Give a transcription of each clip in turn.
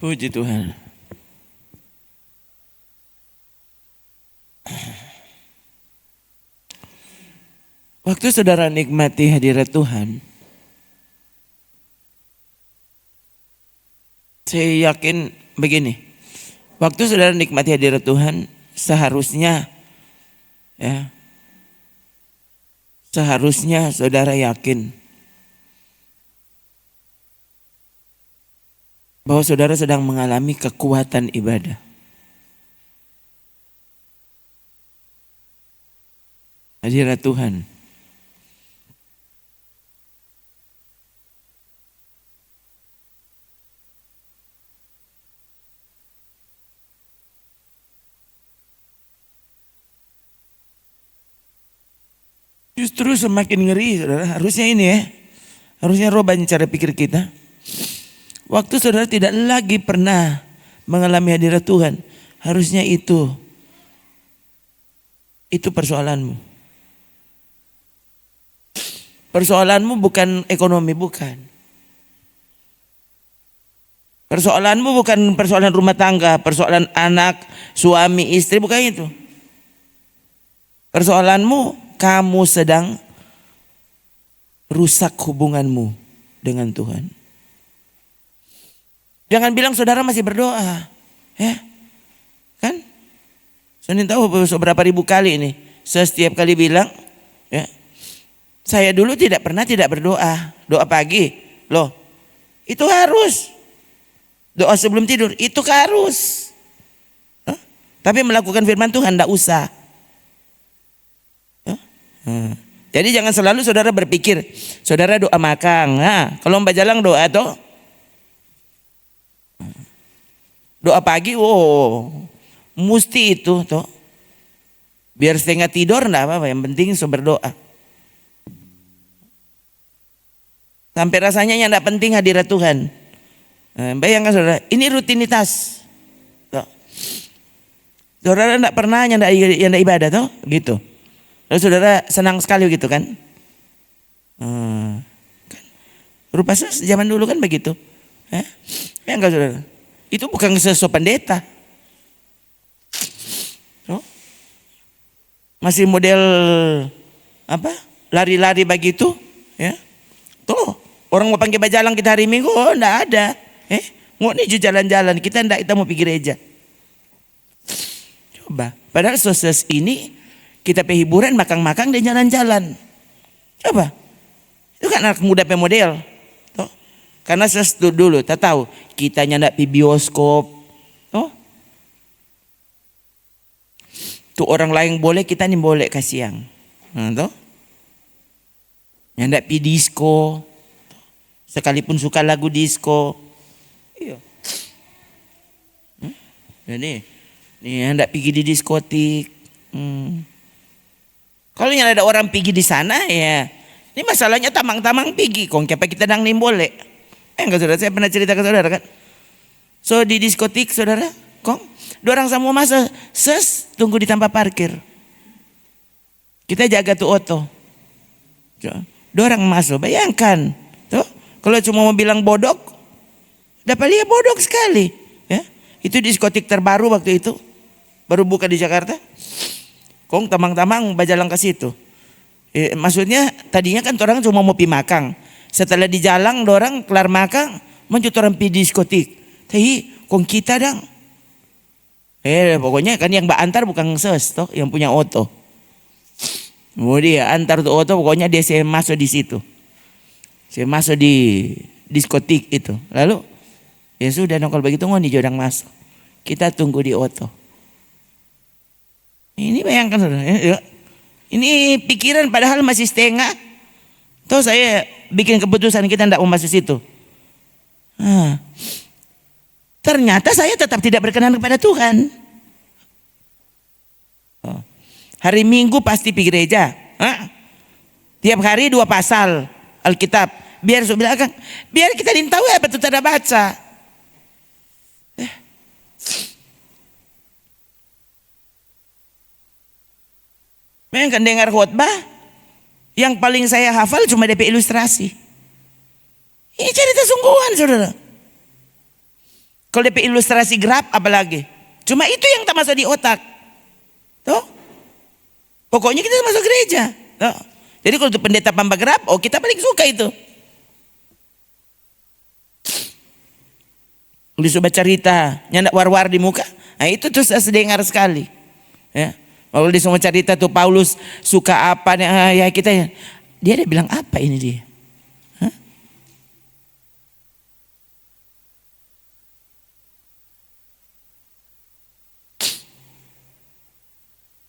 Puji Tuhan. Waktu saudara nikmati hadirat Tuhan, saya yakin begini. Waktu saudara nikmati hadirat Tuhan, seharusnya saudara yakin bahwa saudara sedang mengalami kekuatan ibadah. Hadirat Tuhan. Justru semakin ngeri, saudara. Harusnya ini harusnya rubah cara pikir kita. Waktu saudara tidak lagi pernah mengalami hadirat Tuhan, harusnya itu persoalanmu. Persoalanmu bukan ekonomi, bukan. Persoalanmu bukan persoalan rumah tangga, persoalan anak, suami, istri, bukan itu. Persoalanmu, kamu sedang rusak hubunganmu dengan Tuhan. Jangan bilang saudara masih berdoa, ya kan? Saya tahu beberapa ribu kali ini, saya setiap kali bilang, ya, saya dulu tidak pernah tidak berdoa, doa pagi, loh, itu harus. Doa sebelum tidur, itu harus. Tapi melakukan firman Tuhan tidak usah. Jadi jangan selalu saudara berpikir, saudara doa makan. Nah, kalau Mbak Jalang doa toh, doa pagi, mesti itu toh. Biar setengah tidur enggak apa-apa, yang penting berdoa. Sampai rasanya yang enggak penting hadirat Tuhan. Bayangkan saudara, ini rutinitas. Toh. Saudara enggak pernah yang enggak ibadah toh, gitu. Lalu saudara senang sekali gitu kan? Rupa zaman dulu kan begitu. Ya enggak saudara? Itu bukan sesuatu pendeta. Masih model apa? Lari-lari begitu, ya. Tuh, orang mau panggil bajalang kita hari Minggu, enggak ada. Mau nih jalan-jalan, kita mau pergi gereja. Coba, padahal sosial ini kita hiburan, makan-makan dan jalan-jalan. Coba, itu kan anak muda pemodel. Tuh. Karena saya dulu, tak tahu, kita nyandak di bioskop. Tuh. Tuh orang lain boleh, kita nih boleh kasihan. Tuh. Nyandak pi disco. Sekalipun suka lagu disco. Iya. Jadi, nih nyandak pergi di diskotik. Kalau yang ada orang pergi di sana ya, ini masalahnya tamang-tamang pergi. Kong kenapa kita nang nim boleh? Enggak saudara, saya pernah cerita ke saudara kan. So di diskotik saudara, kong, dorang semua masa tunggu di tempat parkir. Kita jaga tuh oto. Dorang masuk, bayangkan, tuh kalau cuma mau bilang bodok, dapat lihat bodok sekali. Ya, itu diskotik terbaru waktu itu, baru buka di Jakarta. Kong tamang-tamang bajalang ke situ. Maksudnya tadinya kan orang cuma mau pi makan. Setelah di jalan orang kelar makan menuju orang pi diskotik. Tapi kong kita dang. Pokoknya kan yang antar bukan ses toh, yang punya oto. Dia antar tuh oto, pokoknya dia saya masuk di situ. Saya masuk di diskotik itu. Lalu ya sudah dong kalau begitu ngoni jodang masuk. Kita tunggu di oto. Ini bayangkan saudara, ya. Ini pikiran padahal masih setengah. Tuh saya bikin keputusan kita tidak mau masuk situ. Ternyata saya tetap tidak berkenan kepada Tuhan. Hari Minggu pasti pergi gereja. Tiap hari 2 pasal Alkitab. Biar kita tahu apa itu tidak baca. Bayangkan dengar khotbah, yang paling saya hafal cuma DP ilustrasi. Ini cerita sungguhan saudara. Kalau DP ilustrasi Grab apalagi. Cuma itu yang tak masuk di otak. Tuh. Pokoknya kita masuk gereja. Tuh. Jadi kalau itu pendeta pamba Grab, oh kita paling suka itu. Disuruh baca cerita, nyandak war-war di muka. Nah itu tuh saya dengar sekali. Ya. Kalau disuruh cerita tuh Paulus suka apa, ya kita ya. Dia bilang apa ini dia? Hah?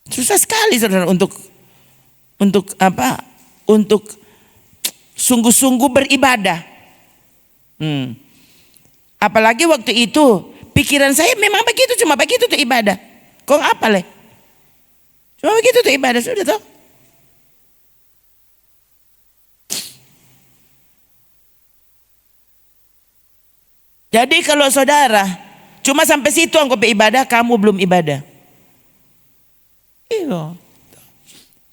Susah sekali saudara untuk apa? Untuk sungguh-sungguh beribadah. Apalagi waktu itu pikiran saya memang begitu, cuma begitu tuh ibadah. Kok apa leh? Cuma begitu tuh ibadah, sudah toh. Jadi kalau saudara cuma sampai situ anggap ibadah, kamu belum ibadah. Iya.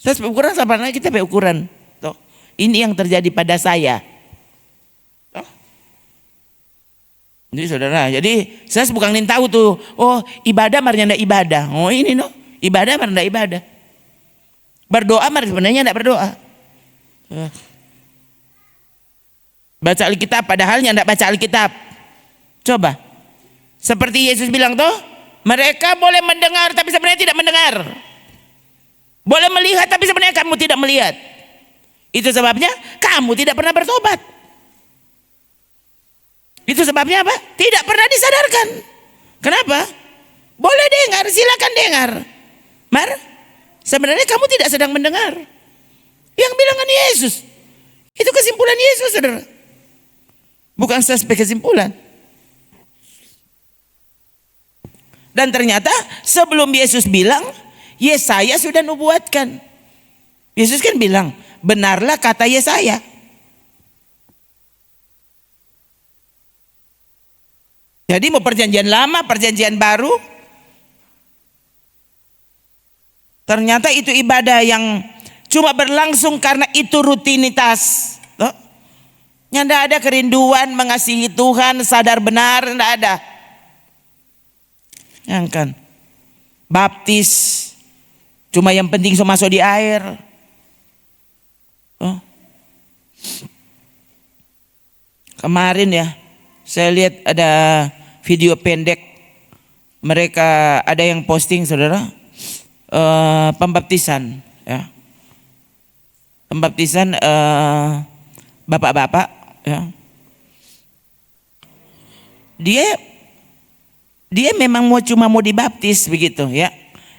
Saya ukuran sama kita ukuran. Toh. Ini yang terjadi pada saya. Toh. Jadi saudara, jadi saya bukan ingin tahu tuh, oh ibadah marnya ndak ibadah. Oh ini no, ibadah marnya ndak ibadah. Berdoa marnya sebenarnya ndak berdoa. Baca Alkitab padahal ndak baca Alkitab. Coba. Seperti Yesus bilang tuh, mereka boleh mendengar tapi sebenarnya tidak mendengar. Boleh melihat tapi sebenarnya kamu tidak melihat. Itu sebabnya kamu tidak pernah bertobat. Itu sebabnya apa? Tidak pernah disadarkan. Kenapa? Boleh dengar, silakan dengar. Mar, sebenarnya kamu tidak sedang mendengar. Yang bilangan Yesus. Itu kesimpulan Yesus, saudara. Bukan sebagai kesimpulan. Dan ternyata sebelum Yesus bilang, Yesaya sudah nubuatkan. Yesus kan bilang, benarlah kata Yesaya. Jadi mau perjanjian lama, perjanjian baru. Ternyata itu ibadah yang cuma berlangsung karena itu rutinitas. Tidak ada kerinduan mengasihi Tuhan, sadar benar, tidak ada. Yang kan baptis cuma yang penting so masuk di air. Kemarin ya saya lihat ada video pendek, mereka ada yang posting saudara, pembaptisan ya, pembaptisan bapak-bapak ya. Dia memang cuma mau dibaptis begitu ya.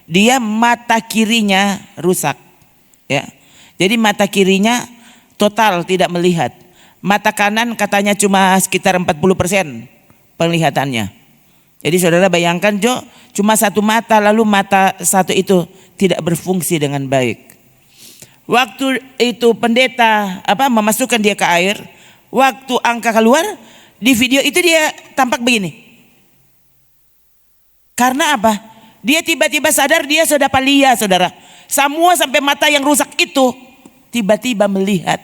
Dia mata kirinya rusak ya. Jadi mata kirinya total tidak melihat. Mata kanan katanya cuma sekitar 40% penglihatannya. Jadi saudara bayangkan Jo, cuma satu mata, lalu mata satu itu tidak berfungsi dengan baik. Waktu itu pendeta memasukkan dia ke air, waktu angka keluar di video itu dia tampak begini. Karena apa? Dia tiba-tiba sadar dia sudah palia, saudara. Semua sampai mata yang rusak itu tiba-tiba melihat.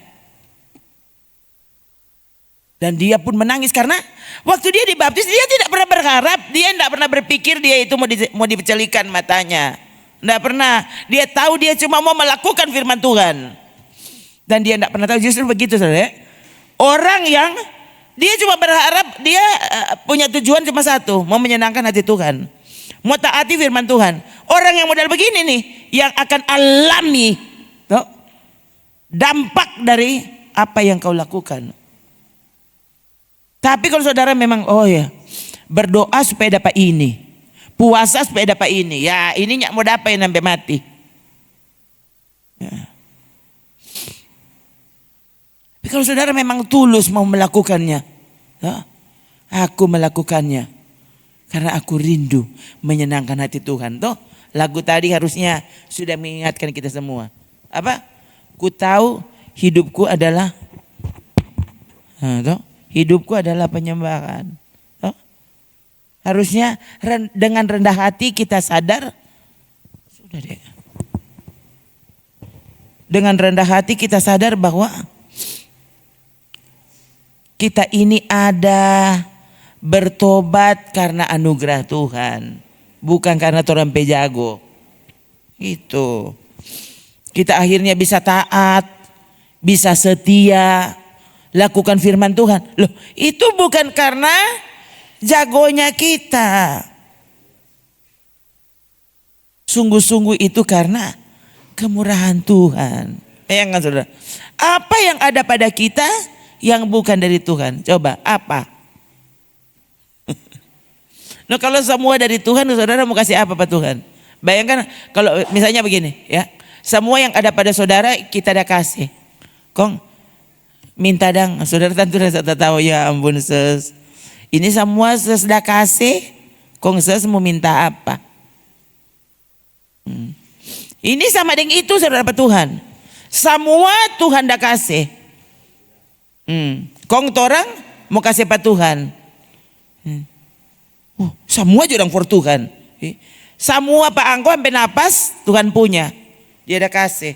Dan dia pun menangis karena waktu dia dibaptis dia tidak pernah berharap, dia tidak pernah berpikir dia itu mau dipecelikan matanya. Tidak pernah. Dia tahu dia cuma mau melakukan firman Tuhan. Dan dia tidak pernah tahu justru begitu, saudara. Orang yang dia cuma berharap, dia punya tujuan cuma satu, mau menyenangkan hati Tuhan. Mau taati firman Tuhan. Orang yang modal begini nih yang akan alami dampak dari apa yang kau lakukan. Tapi kalau saudara memang berdoa supaya dapat ini, puasa supaya dapat ini, ya ini nyak mau dapat sampai mati. Ya. Tapi kalau saudara memang tulus mau melakukannya, aku melakukannya karena aku rindu menyenangkan hati Tuhan. Toh lagu tadi harusnya sudah mengingatkan kita semua. Apa? Ku tahu hidupku adalah hidupku adalah penyembahan. Harusnya dengan rendah hati kita sadar. Sudah deh. Dengan rendah hati kita sadar bahwa kita ini ada bertobat karena anugerah Tuhan, bukan karena torang pejago. Itu. Kita akhirnya bisa taat, bisa setia, lakukan firman Tuhan. Loh, itu bukan karena jagonya kita. Sungguh-sungguh itu karena kemurahan Tuhan. Kan saudara? Apa yang ada pada kita yang bukan dari Tuhan? Coba, apa? Nah, kalau semua dari Tuhan, saudara mau kasih apa Pak Tuhan? Bayangkan kalau misalnya begini ya. Semua yang ada pada saudara kita dah kasih. Kong minta dang, saudara tentu sudah tahu ya ampun ses. Ini semua ses dah kasih, kong ses mau minta apa? Ini sama dengan itu saudara Pak Tuhan. Semua Tuhan dah kasih. Kong torang mau kasih Pak Tuhan. Semua jurang for Tuhan. Semua Pak Angko sampai napas Tuhan punya. Dia dah kasih.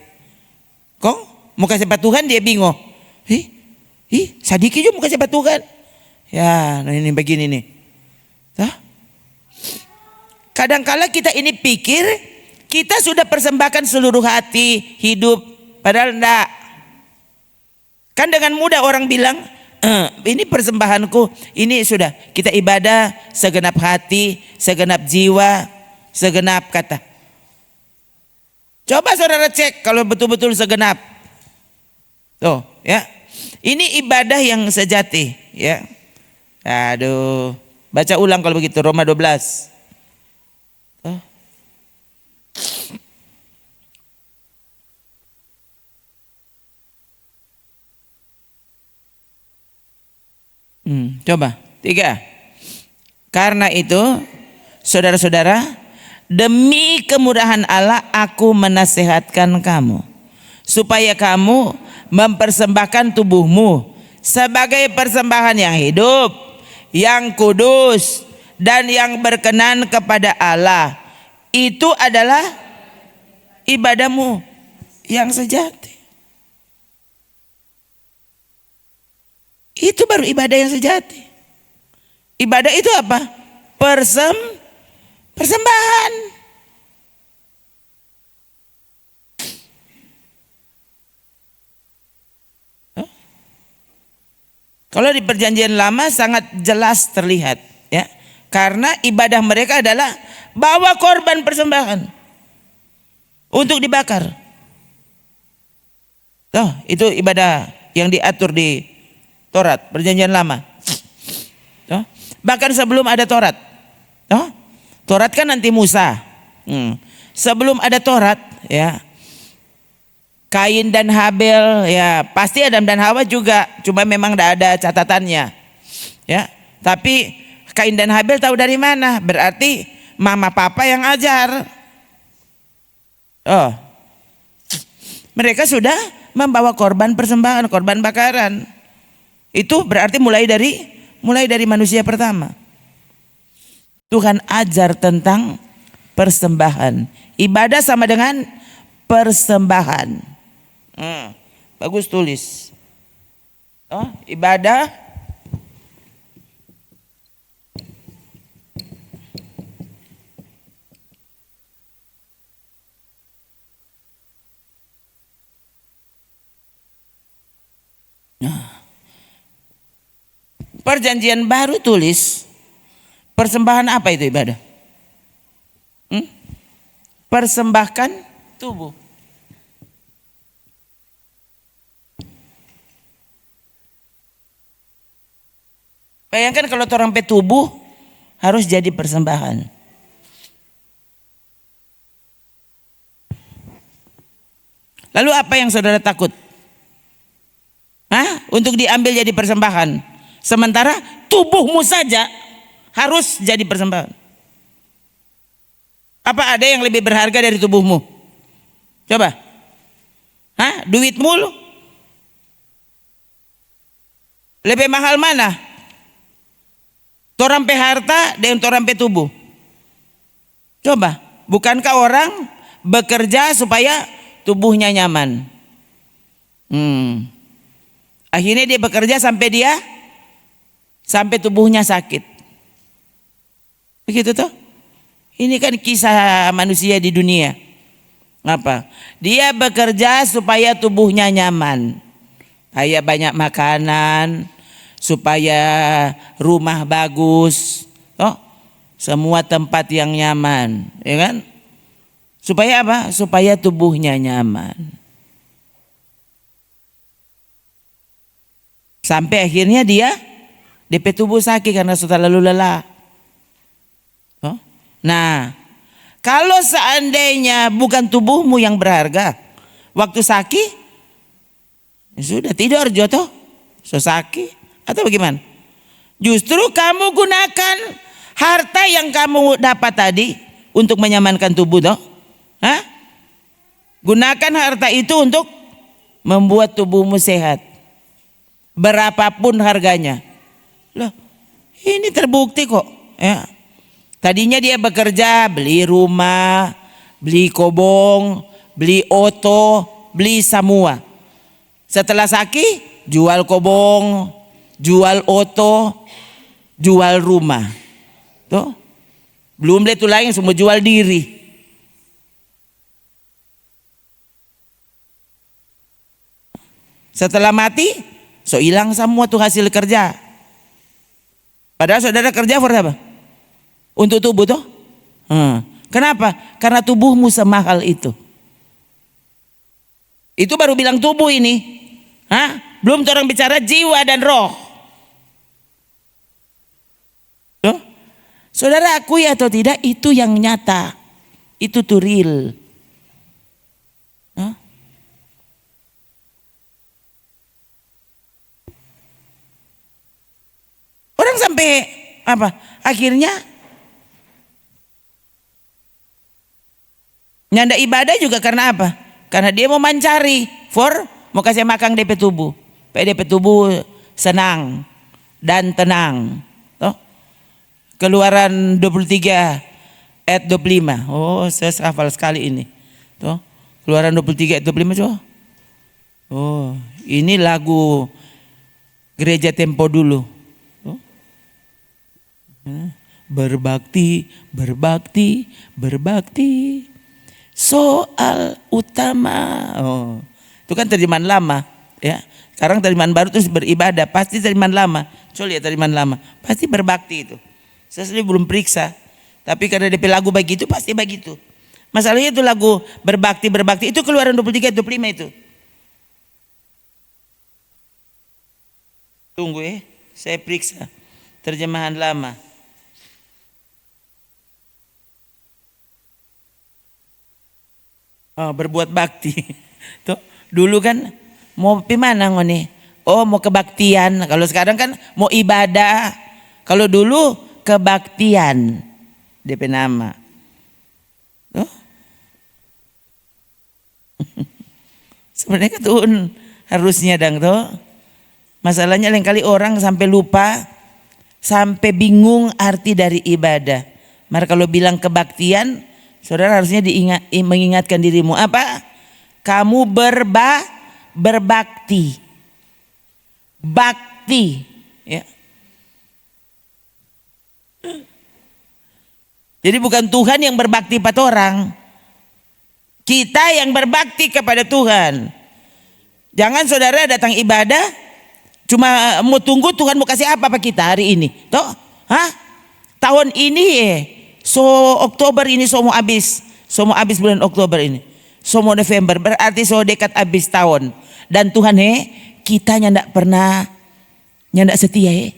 Kong mau kasih Pak Tuhan dia bingung. Sadiki juga mau kasih Pak Tuhan. Ya, nah ini begini nih. Kadangkala kita ini pikir kita sudah persembahkan seluruh hati, hidup, padahal enggak. Kan dengan mudah orang bilang, ini persembahanku, ini sudah kita ibadah segenap hati, segenap jiwa, segenap kata. Coba saudara cek kalau betul-betul segenap. Tuh, ya. Ini ibadah yang sejati, ya. Aduh, baca ulang kalau begitu Roma 12. Coba 3. Karena itu saudara-saudara, demi kemurahan Allah aku menasihatkan kamu supaya kamu mempersembahkan tubuhmu sebagai persembahan yang hidup, yang kudus dan yang berkenan kepada Allah. Itu adalah ibadahmu yang sejati. Itu baru ibadah yang sejati. Ibadah itu apa? Persembahan. Kalau di perjanjian lama sangat jelas terlihat, ya. Karena ibadah mereka adalah bawa korban persembahan untuk dibakar. Itu ibadah yang diatur di Taurat, perjanjian lama. Bahkan sebelum ada Taurat. Taurat kan nanti Musa. Sebelum ada Taurat, ya. Kain dan Habel, ya pasti Adam dan Hawa juga, cuma memang tidak ada catatannya, ya. Tapi Kain dan Habel tahu dari mana? Berarti mama papa yang ajar. Mereka sudah membawa korban persembahan, korban bakaran. Itu berarti mulai dari manusia pertama. Tuhan ajar tentang persembahan. Ibadah sama dengan persembahan. Bagus tulis. Ibadah Perjanjian baru tulis persembahan apa itu ibadah? Persembahkan tubuh. Bayangkan kalau orang pe tubuh harus jadi persembahan. Lalu apa yang saudara takut? Untuk diambil jadi persembahan. Sementara tubuhmu saja harus jadi persembahan. Apa ada yang lebih berharga dari tubuhmu? Coba. Duitmu lu? Lebih mahal mana? Torang pe harta dengan torang pe tubuh. Coba. Bukankah orang bekerja supaya tubuhnya nyaman? Akhirnya dia bekerja sampai tubuhnya sakit. Begitu toh? Ini kan kisah manusia di dunia. Apa? Dia bekerja supaya tubuhnya nyaman. Kayak banyak makanan, supaya rumah bagus, toh? Semua tempat yang nyaman, ya kan? Supaya apa? Supaya tubuhnya nyaman. Sampai akhirnya dia DP tubuh sakit karena sudah lalu lelah. Oh? Nah, kalau seandainya bukan tubuhmu yang berharga, waktu sakit, ya sudah tidur jodoh, so sakit atau bagaimana? Justru kamu gunakan harta yang kamu dapat tadi untuk menyamankan tubuh, toh? Hah? Gunakan harta itu untuk membuat tubuhmu sehat. Berapapun harganya. Loh, ini terbukti kok. Ya. Tadinya dia bekerja, beli rumah, beli kobong, beli oto, beli semua. Setelah sakit, jual kobong, jual oto, jual rumah. Tuh. Belum deh itu lain semua jual diri. Setelah mati, so hilang semua tuh hasil kerja. Padahal saudara kerja for apa? Untuk tubuh tuh. Kenapa? Karena tubuhmu semahal itu. Itu baru bilang tubuh ini. Belum orang bicara jiwa dan roh. Tuh. Saudara akui atau tidak, itu yang nyata. Itu tuh real. Orang sampai apa? Akhirnya nyanda ibadah juga karena apa? Karena dia mau mencari mau kasih makan DP tubuh. DP tubuh senang dan tenang. Toh? Keluaran 23 ayat 25. Oh, saya hafal sekali ini. Toh? Keluaran 23 ayat 25 coba. Oh, ini lagu gereja tempo dulu. Berbakti, berbakti, berbakti. Soal utama. Oh, itu kan terjemahan lama, ya. Sekarang terjemahan baru terus beribadah, pasti terjemahan lama. Coba lihat terjemahan lama, pasti berbakti itu. Saya sendiri belum periksa, tapi karena DP lagu begitu pasti begitu. Masalahnya itu lagu berbakti berbakti itu Keluaran 23 25 itu. Tunggu saya periksa terjemahan lama. Oh, berbuat bakti. Tuh, dulu kan mau gimana ngoni? Oh, mau kebaktian. Kalau sekarang kan mau ibadah. Kalau dulu kebaktian. DP nama. Tuh. Sebenarnya tuh harusnya dang tuh. Masalahnya lain kali orang sampai lupa, sampai bingung arti dari ibadah. Maka kalau bilang kebaktian, saudara harusnya mengingatkan dirimu apa? Kamu berbakti. Bakti, ya. Jadi bukan Tuhan yang berbakti pada orang. Kita yang berbakti kepada Tuhan. Jangan saudara datang ibadah cuma mau tunggu Tuhan mau kasih apa kita hari ini. Toh? Tahun ini so Oktober ini so mau habis bulan Oktober ini. So mau November berarti so dekat habis tahun. Dan Tuhan kita ndak pernah ndak setia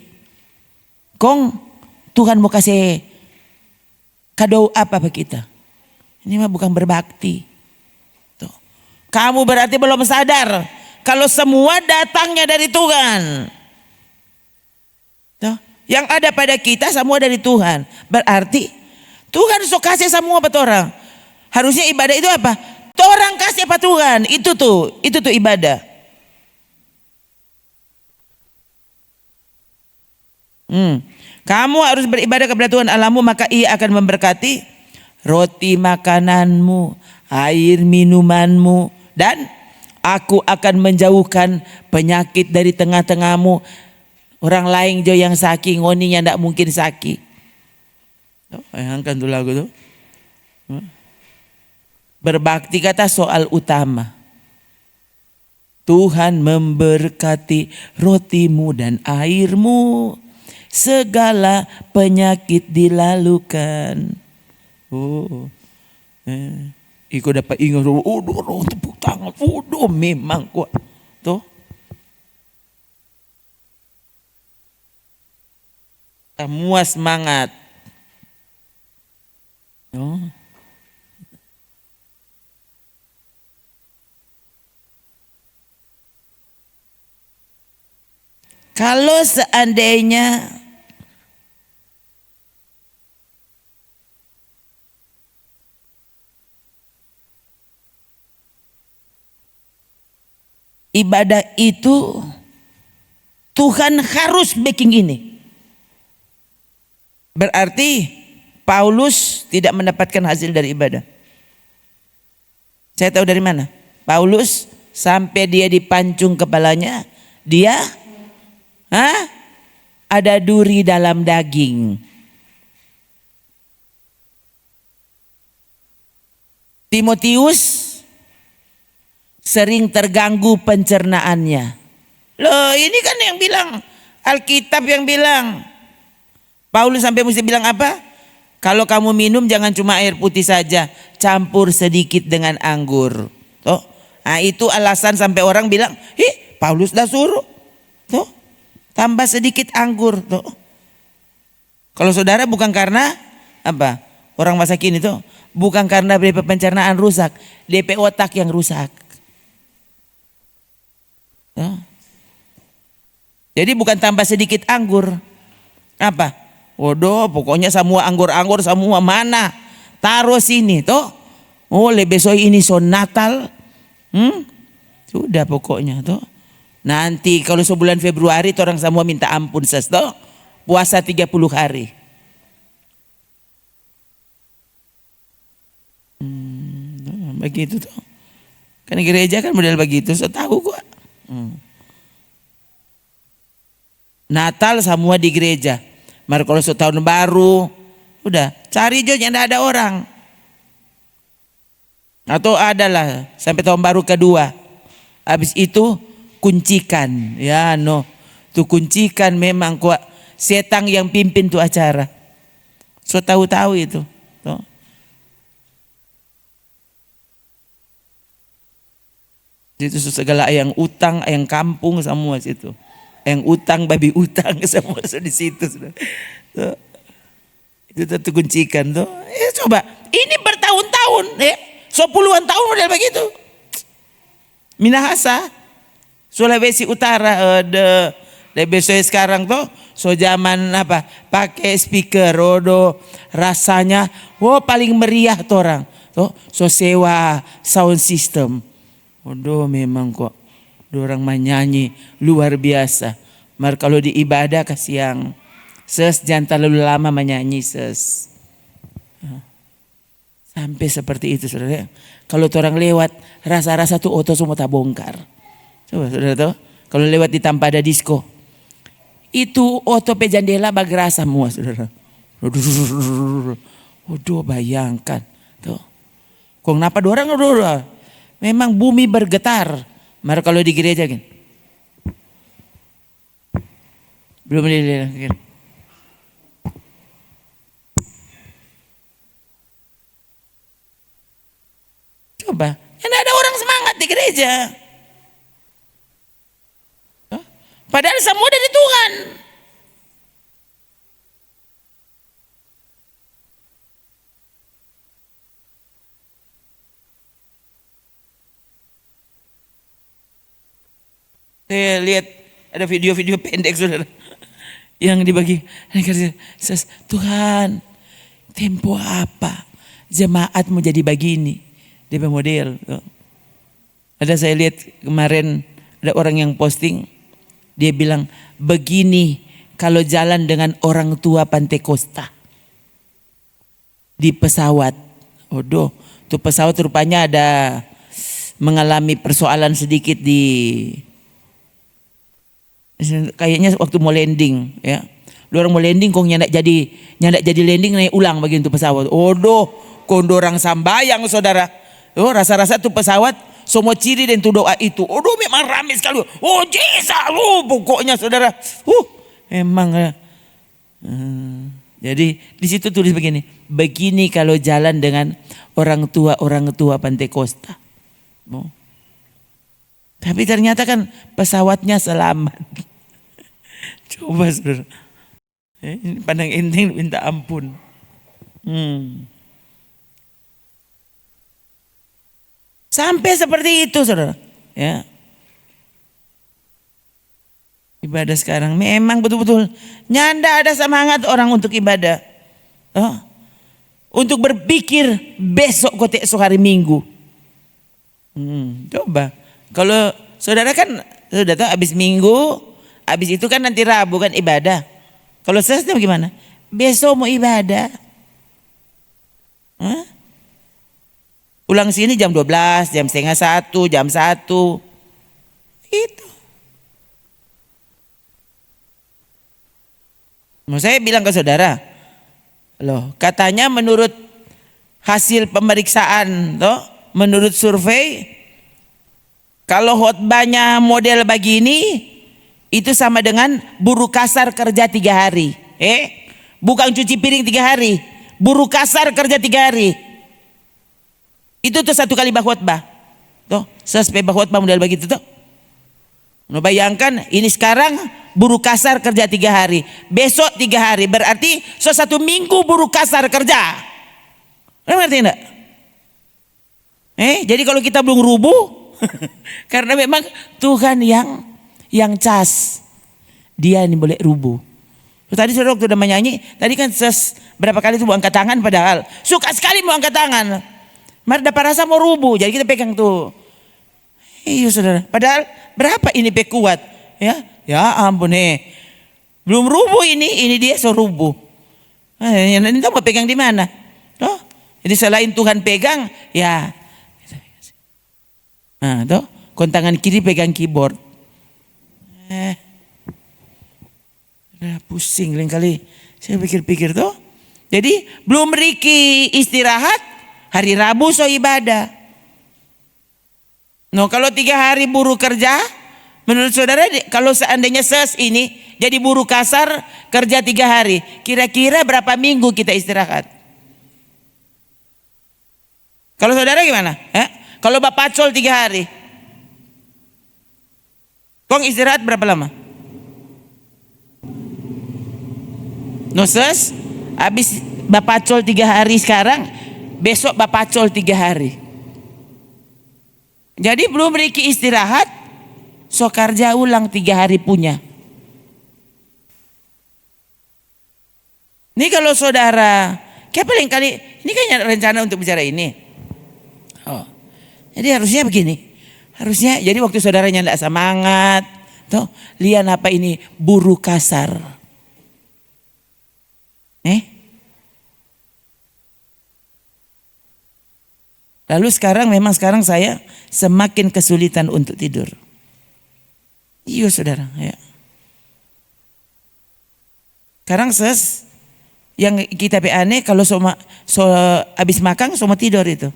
Kong Tuhan mau kasih kado apa kita? Ini mah bukan berbakti. Tuh. Kamu berarti belum sadar kalau semua datangnya dari Tuhan. Tuh. Yang ada pada kita semua dari Tuhan. Berarti Tuhan so kasih semua buat orang. Harusnya ibadah itu apa? Orang kasih apa Tuhan? Itu tuh ibadah. Kamu harus beribadah kepada Tuhan Allahmu, maka Ia akan memberkati roti makananmu, air minumanmu, dan Aku akan menjauhkan penyakit dari tengah-tengahmu. Orang lain jo yang sakit, ngoninya ndak mungkin sakit. Bayangkan tuh lagu tuh. Berbakti kata soal utama. Tuhan memberkati rotimu dan airmu. Segala penyakit dilalukan. Iko dapat ingat. Tepuk tangan. Memang kuat. Tuh. Semua semangat. Kalau seandainya ibadah itu Tuhan harus backing ini, berarti Paulus tidak mendapatkan hasil dari ibadah. Saya tahu dari mana? Paulus sampai dia dipancung kepalanya, dia ada duri dalam daging. Timotius sering terganggu pencernaannya. Loh, ini kan yang bilang Alkitab yang bilang. Paulus sampai mesti bilang apa? Kalau kamu minum jangan cuma air putih saja, campur sedikit dengan anggur. Tuh. Nah, itu alasan sampai orang bilang, Paulus dah suruh. Tuh. Tambah sedikit anggur tuh. Kalau saudara bukan karena apa? Orang masa kini tuh bukan karena DP pencernaan rusak, DP otak yang rusak. Tuh. Jadi bukan tambah sedikit anggur. Apa? Waduh, pokoknya semua anggur-anggur semua mana? Taruh sini tuh. Besok ini son Natal. Sudah pokoknya tuh. Nanti kalau sebulan Februari orang semua minta ampun toh. Puasa 30 hari. Begitu tuh. Kan gereja kan model begitu, so tahu gua. Natal semua di gereja. Mari kalau tahun baru, udah cari jo yang ada orang. Atau adalah sampai tahun baru kedua. Habis itu kuncikan, ya tuh kuncikan memang kuat setan yang pimpin tuh acara. So tahu-tahu itu. Tuh. Itu segala yang utang, yang kampung semua situ. Yang utang, babi utang semua di situ. Tuh. Itu tuh kuncikan tuh. Coba, ini bertahun-tahun, so puluhan tahun model begitu. Minahasa. Sulawesi Utara besok sekarang tuh so zaman apa pakai speaker rasanya paling meriah tuh orang tuh so sewa sound system memang kok orang menyanyi luar biasa. Mar kalau di ibadah kasih yang jangan terlalu lama menyanyi sampai seperti itu saudara. Kalau orang lewat rasa-rasa tuh otot semua tak bongkar. Coba saudara tahu, kalau lewat di tanpa ada disco, itu oto jendela bergerak semua saudara. Bayangkan tuh. Kok kenapa orang memang bumi bergetar. Mari kalau di gereja kan, belum dilihat. Coba, kan ada orang semangat di gereja. Padahal semua dari Tuhan. Saya lihat ada video-video pendek saudara yang dibagi. Tuhan, tempo apa jemaat mau jadi begini? Dia model. Ada saya lihat kemarin ada orang yang posting. Dia bilang begini kalau jalan dengan orang tua Pantekosta di pesawat. Tuh pesawat rupanya ada mengalami persoalan sedikit kayaknya waktu mau landing ya. Orang mau landing kong nyandak jadi landing naik ulang bagian tu pesawat. Odoh, kondorang sambayang saudara. Oh, rasa-rasa tu pesawat semua ciri dan tu doa itu. Odoh memang ramai sekali. Oh Jesus, pokoknya saudara. Emang. Jadi di situ tulis begini. Begini kalau jalan dengan orang tua Pantai Costa. Oh. Tapi ternyata kan pesawatnya selamat. Coba saudara. Ini pandang enteng minta ampun. Sampai seperti itu saudara. Ya. Ibadah sekarang memang betul-betul nyanda ada semangat orang untuk ibadah. Untuk berpikir besok esok hari Minggu. Coba. Kalau saudara kan sudah tahu habis Minggu, habis itu kan nanti Rabu kan ibadah. Kalau selesai bagaimana? Besok mau ibadah. Pulang sini jam 12, jam setengah 1, jam 1. Itu. Mau saya bilang ke saudara, loh katanya menurut hasil pemeriksaan, menurut survei, kalau khotbahnya model begini, itu sama dengan buruh kasar kerja 3 hari. Bukan cuci piring 3 hari. Buruh kasar kerja 3 hari. Itu tuh 1 kali khotbah. Tuh, sesuai khotbah model begitu tuh. Nah, bayangkan ini sekarang buruh kasar kerja 3 hari. Besok 3 hari. Berarti 1 minggu buruh kasar kerja. Ngerti enggak? Jadi kalau kita belum rubuh, karena memang Tuhan yang cas, dia ini boleh rubuh. Tadi saudara waktu udah menyanyi, tadi kan berapa kali itu mau angkat tangan, padahal suka sekali mau angkat tangan. Mari dapat rasa mau rubuh, jadi kita pegang tuh. Iya saudara, padahal berapa ini kuat, ya ampun belum rubuh ini dia so rubuh. Ini tahu mau pegang di mana? Jadi selain Tuhan pegang, ya, tuh, kontangan kiri pegang keyboard. Pusing lain kali. Saya pikir-pikir tuh. Jadi belum Riki istirahat, hari Rabu so ibadah. Kalau 3 hari buruh kerja, menurut saudara kalau seandainya ini jadi buruh kasar kerja 3 hari, kira-kira berapa minggu kita istirahat? Kalau saudara gimana? Kalau Bapak Col 3 hari, kong istirahat berapa lama? Habis Bapak Col 3 hari sekarang, besok Bapak Col 3 hari. Jadi belum Riki istirahat, so kerja ulang 3 hari punya. Ini kalau saudara, kayak paling kali, ini kan rencana untuk bicara ini. Jadi harusnya begini. Harusnya jadi waktu saudaranya tidak semangat, lihat apa ini buruh kasar. Lalu sekarang saya semakin kesulitan untuk tidur. Iya saudara, ya. Sekarang yang kita aneh kalau habis makan semua tidur itu.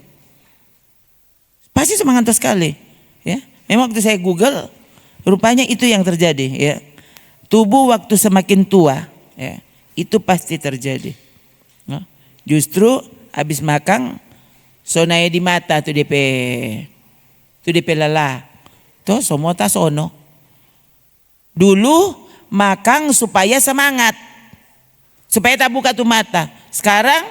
Pasti semangat sekali, ya. Memang waktu saya Google, rupanya itu yang terjadi, ya. Tubuh waktu semakin tua, ya, itu pasti terjadi. Justru habis makan, sonaya di mata tu DP lala, tuh semua tak sono. Dulu makan supaya semangat, supaya tak buka tuh mata. Sekarang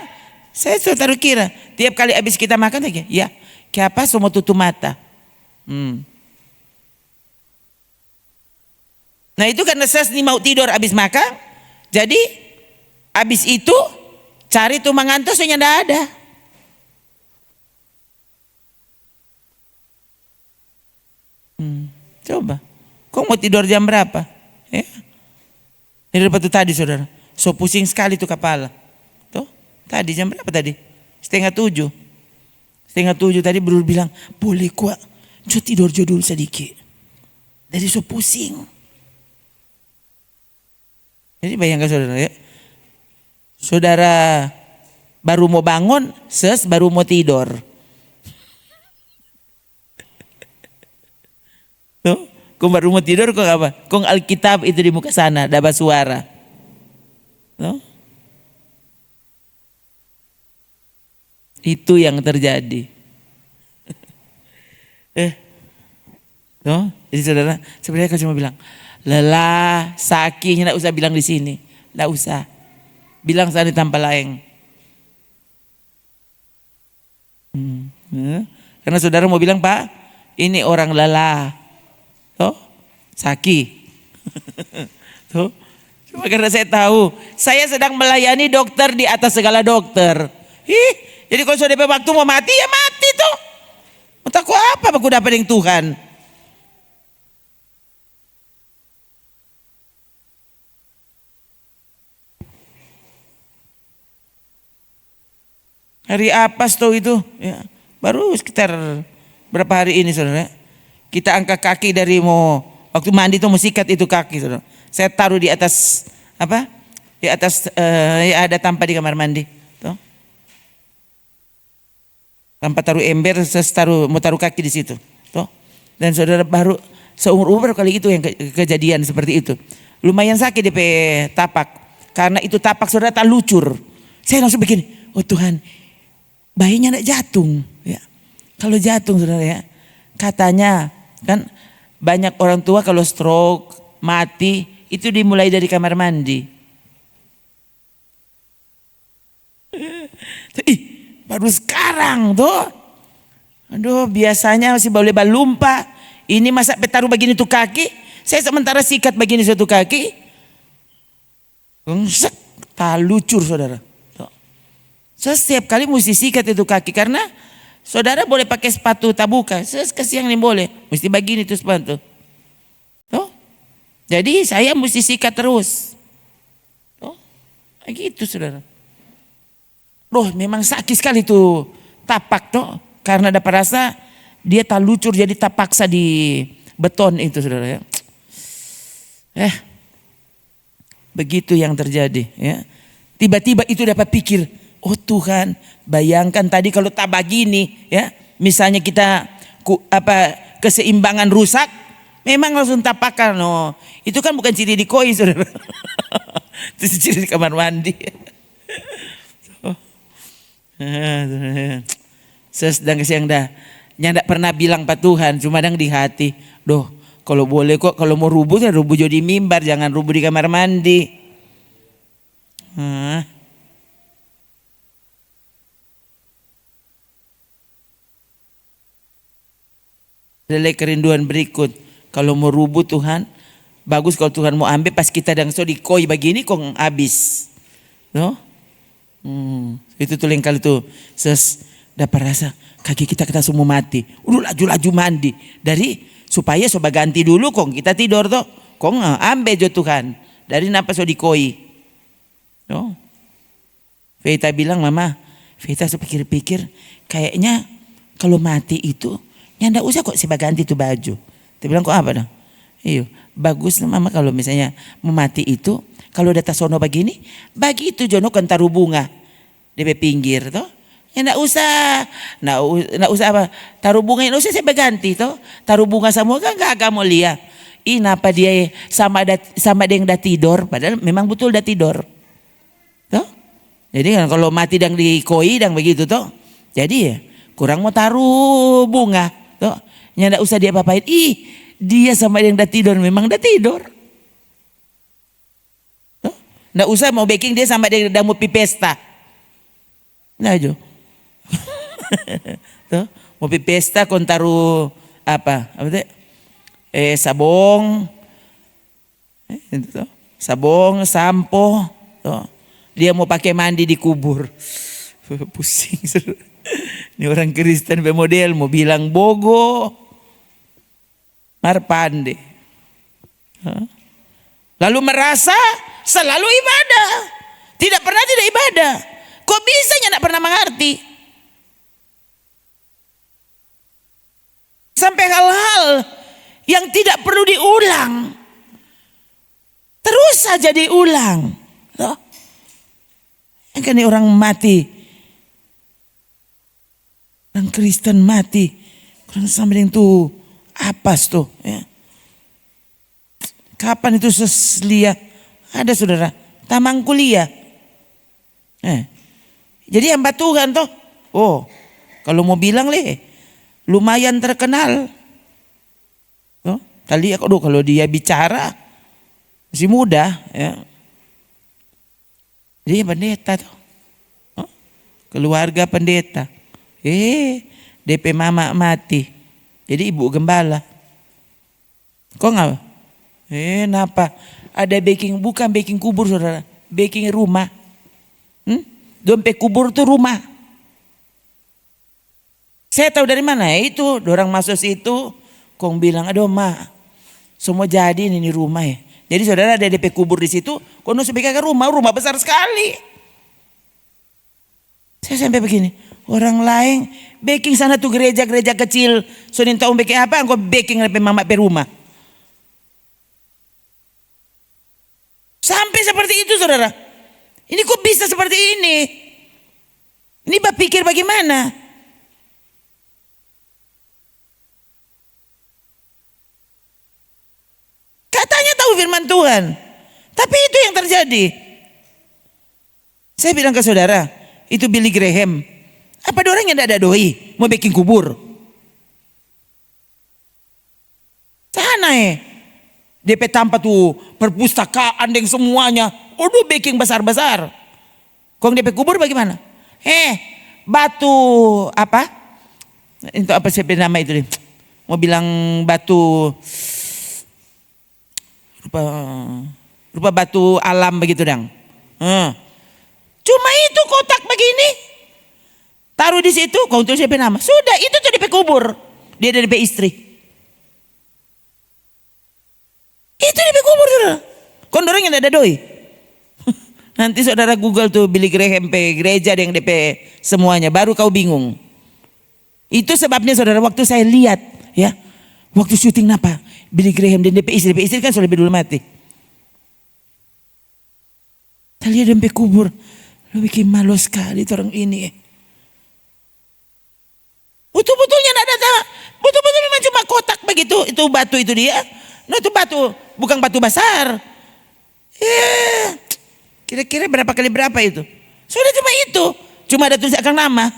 saya sudah kira tiap kali habis kita makan lagi, ya. Kenapa semua tutup mata? Nah itu karena saya mau tidur habis makan. Jadi habis itu cari tuh mengantuk soalnya tidak ada. Coba, kau mau tidur jam berapa? Ini dapat tuh tadi saudara, so pusing sekali tuh kepala. Tuh tadi jam berapa tadi? 6:30. 6:30 tadi Bro bilang, boleh kuat, coba tidur dulu sedikit. Jadi so pusing. Jadi bayangkan saudara ya. Saudara baru mau bangun, baru mau tidur. Tuh, kung baru mau tidur kung apa? Kung Alkitab itu di muka sana, ada suara. Tuh. Itu yang terjadi. Tuh, jadi saudara, sebenarnya kalau cuma bilang, lelah, sakit, nggak usah bilang di sini, nggak usah. Bilang sana di tanpa laeng. Karena saudara mau bilang, Pak, ini orang lelah, tuh, sakit. Tuh, cuma karena saya tahu, saya sedang melayani dokter di atas segala dokter. Jadi kalau sudah waktu mau mati ya mati tuh. Takut apa aku dapat dengan Tuhan? Hari apa tuh itu? Ya, baru sekitar berapa hari ini saudara? Kita angkat kaki dari mau waktu mandi tuh mau sikat itu kaki saudara. Saya taruh di atas apa? Di atas ya ada tampa di kamar mandi. Tuh. Tanpa taruh ember, saya mau taruh kaki di situ. Tuh. Dan saudara baru seumur-umur kali itu yang kejadian seperti itu. Lumayan sakit di tapak. Karena itu tapak saudara tak lucur. Saya langsung begini, oh Tuhan, bayinya tidak jatuh. Ya. Kalau jatuh saudara ya, katanya kan banyak orang tua kalau stroke, mati, itu dimulai dari kamar mandi. Baru sekarang tuh. Aduh biasanya masih boleh balumpa. Ini masa petaruh begini tuh kaki. Saya sementara sikat begini satu kaki. Tak lucur saudara. Setiap kali mesti sikat itu kaki. Karena saudara boleh pakai sepatu tabuka. Kesiang ini boleh. Mesti begini tuh sepatu. Tuh. Jadi saya mesti sikat terus. Tuh. Gitu saudara. Loh memang sakit sekali tuh tapak tuh. Karena dapat rasa dia tak lucur jadi tak paksa di beton itu saudara ya. Begitu yang terjadi ya. Tiba-tiba itu dapat pikir, oh Tuhan bayangkan tadi kalau tak begini ya. Misalnya kita keseimbangan rusak. Memang langsung tapakan. No. Itu kan bukan ciri di koi saudara. Itu ciri di kamar mandi. Sedang yang dah nyandak pernah bilang Pak Tuhan cuma dang di hati. Doh kalau boleh kok kalau mau rubuh ya rubuh jadi mimbar jangan rubuh di kamar mandi. Ada kerinduan berikut. Kalau mau rubuh Tuhan bagus kalau Tuhan mau ambil pas kita dang so di koi begini kok habis. No? Itu tuh lain kali tuh dapat rasa kaki kita semua mati. Udah laju-laju mandi dari supaya coba ganti dulu kong kita tidur tuh. Kong ambil jo Tuhan dari napa so di koi. No. Veta bilang mama, Veta so pikir-pikir kayaknya kalau mati itu ndak usah kok coba ganti tuh baju. Dia bilang kok apa dong? Iyo bagus mama kalau misalnya mau mati itu kalau data sono begini, bagi itu jono kan taruh bunga di pinggir toh. Ya enggak usah apa taruh bunga enggak usah saya berganti toh. Taruh bunga semua kan enggak mau lihat. Napa dia sama dia yang dah tidur padahal memang betul dah tidur. Toh? Jadi kan kalau mati dang di koi dang begitu toh. Jadi ya kurang mau taruh bunga toh. Ya enggak usah dia apa-apain. Dia sama dia yang dah tidur memang dah tidur. Nggak usah mau baking dia sama dia udah mau pi pesta. Nah jo. Tuh, mau pi pesta kon taruh apa teh? Sabong. Itu tuh. Sabong, sampo, tuh. Dia mau pakai mandi di kubur. Pusing. Ini orang Kristen bermodel mau bilang bogo. Marpande. Lalu merasa selalu ibadah. Tidak pernah tidak ibadah. Kok bisa tidak pernah mengerti? Sampai hal-hal yang tidak perlu diulang. Terus saja diulang. Loh. Kan ini orang mati. Orang Kristen mati. Kurang sama dengan tuh apas tuh. Ya. Kapan itu seslia? Ada saudara. Tamang kuliah. Jadi hamba Tuhan toh. Oh, kalau mau bilang lumayan terkenal. Tuh, tadi kalau dia bicara masih muda ya. Dia pendeta tuh. Oh, keluarga pendeta. DP mama mati. Jadi ibu gembala. Kok nggak? Kenapa? Ada bukan baking kubur saudara. Baking rumah. Dompet kubur tuh rumah. Saya tahu dari mana itu. Orang masuk situ. Kong bilang, aduh ma. Semua jadi ini rumah ya. Jadi saudara ada DP kubur di situ. Kono sebagai rumah besar sekali. Saya sampai begini. Orang lain baking sana tuh gereja kecil. So tahu baking apa? Engkau baking DP mama pe rumah. Sampai seperti itu saudara. Ini kok bisa seperti ini? Ini berpikir bagaimana? Katanya tahu firman Tuhan. Tapi itu yang terjadi. Saya bilang ke saudara, itu Billy Graham. Apa ada orang yang tidak ada doi? Mau bikin kubur? Sana DP tanpa tuh perpustakaan dan semuanya. Udah baking besar-besar. Kong DP kubur bagaimana? Batu apa? Itu apa sih nama itu? Mau bilang batu rupa batu alam begitu dang. Cuma itu kotak begini. Taruh di situ, kau tulis DP nama. Sudah, itu tuh DP kubur. Dia dari DP istri. Itu DP kubur saudara. Kondorong yang ada doi. Nanti saudara Google tuh Billy Graham gereja yang DP semuanya. Baru kau bingung. Itu sebabnya saudara waktu saya lihat ya. Waktu syuting apa? Billy Graham dan DP istri kan sudah lebih dulu mati. Kita lihat DP kubur. Lu bikin malu sekali orang ini. Betul-betulnya tidak ada. Betul-betul memang cuma kotak begitu. Itu batu itu dia. Nah itu batu. Bukan batu besar. Kira-kira berapa kali berapa itu? Sudah cuma itu. Cuma ada tulisan nama.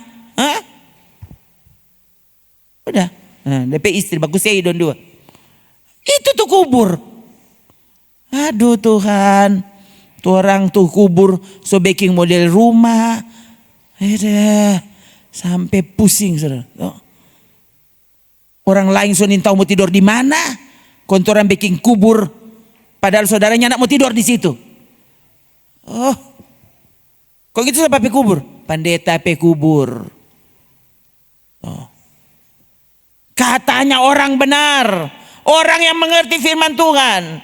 Udah. Nah, DP istri bagus ya idon dua. Itu tuh kubur. Aduh Tuhan. Tuh orang tuh kubur. So baking model rumah. Sampai pusing saudara. Orang lain so tahu mau tidur di mana. Kontoran baking kubur. Padahal saudaranya nak mau tidur di situ. Oh, kok gitu siapa pe kubur? Pendeta pe kubur. Oh. Katanya orang benar, orang yang mengerti firman Tuhan.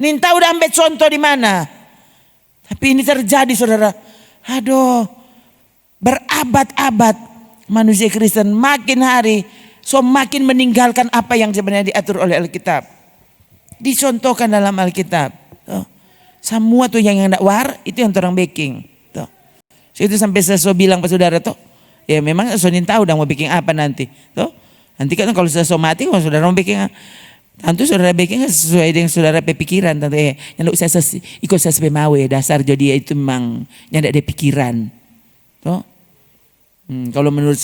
Ninta udah ambil contoh di mana? Tapi ini terjadi saudara. Aduh, berabad-abad manusia Kristen makin hari makin meninggalkan apa yang sebenarnya diatur oleh Alkitab. Dicontohkan dalam Alkitab. Oh. Semua tuh yang tidak war itu yang orang baking. Tuh. So, itu sampai saya bilang ke saudara tuh. Ya memang sonin tahu udah mau baking apa nanti. Tuh. Nanti kan kalau sudah mati kalau saudara mau baking. Tentu saudara baking sesuai dengan saudara pikiran. Tentu yang usah ikut saya mawe dasar jadi itu memang yang ada pikiran. Tuh. Kalau menurut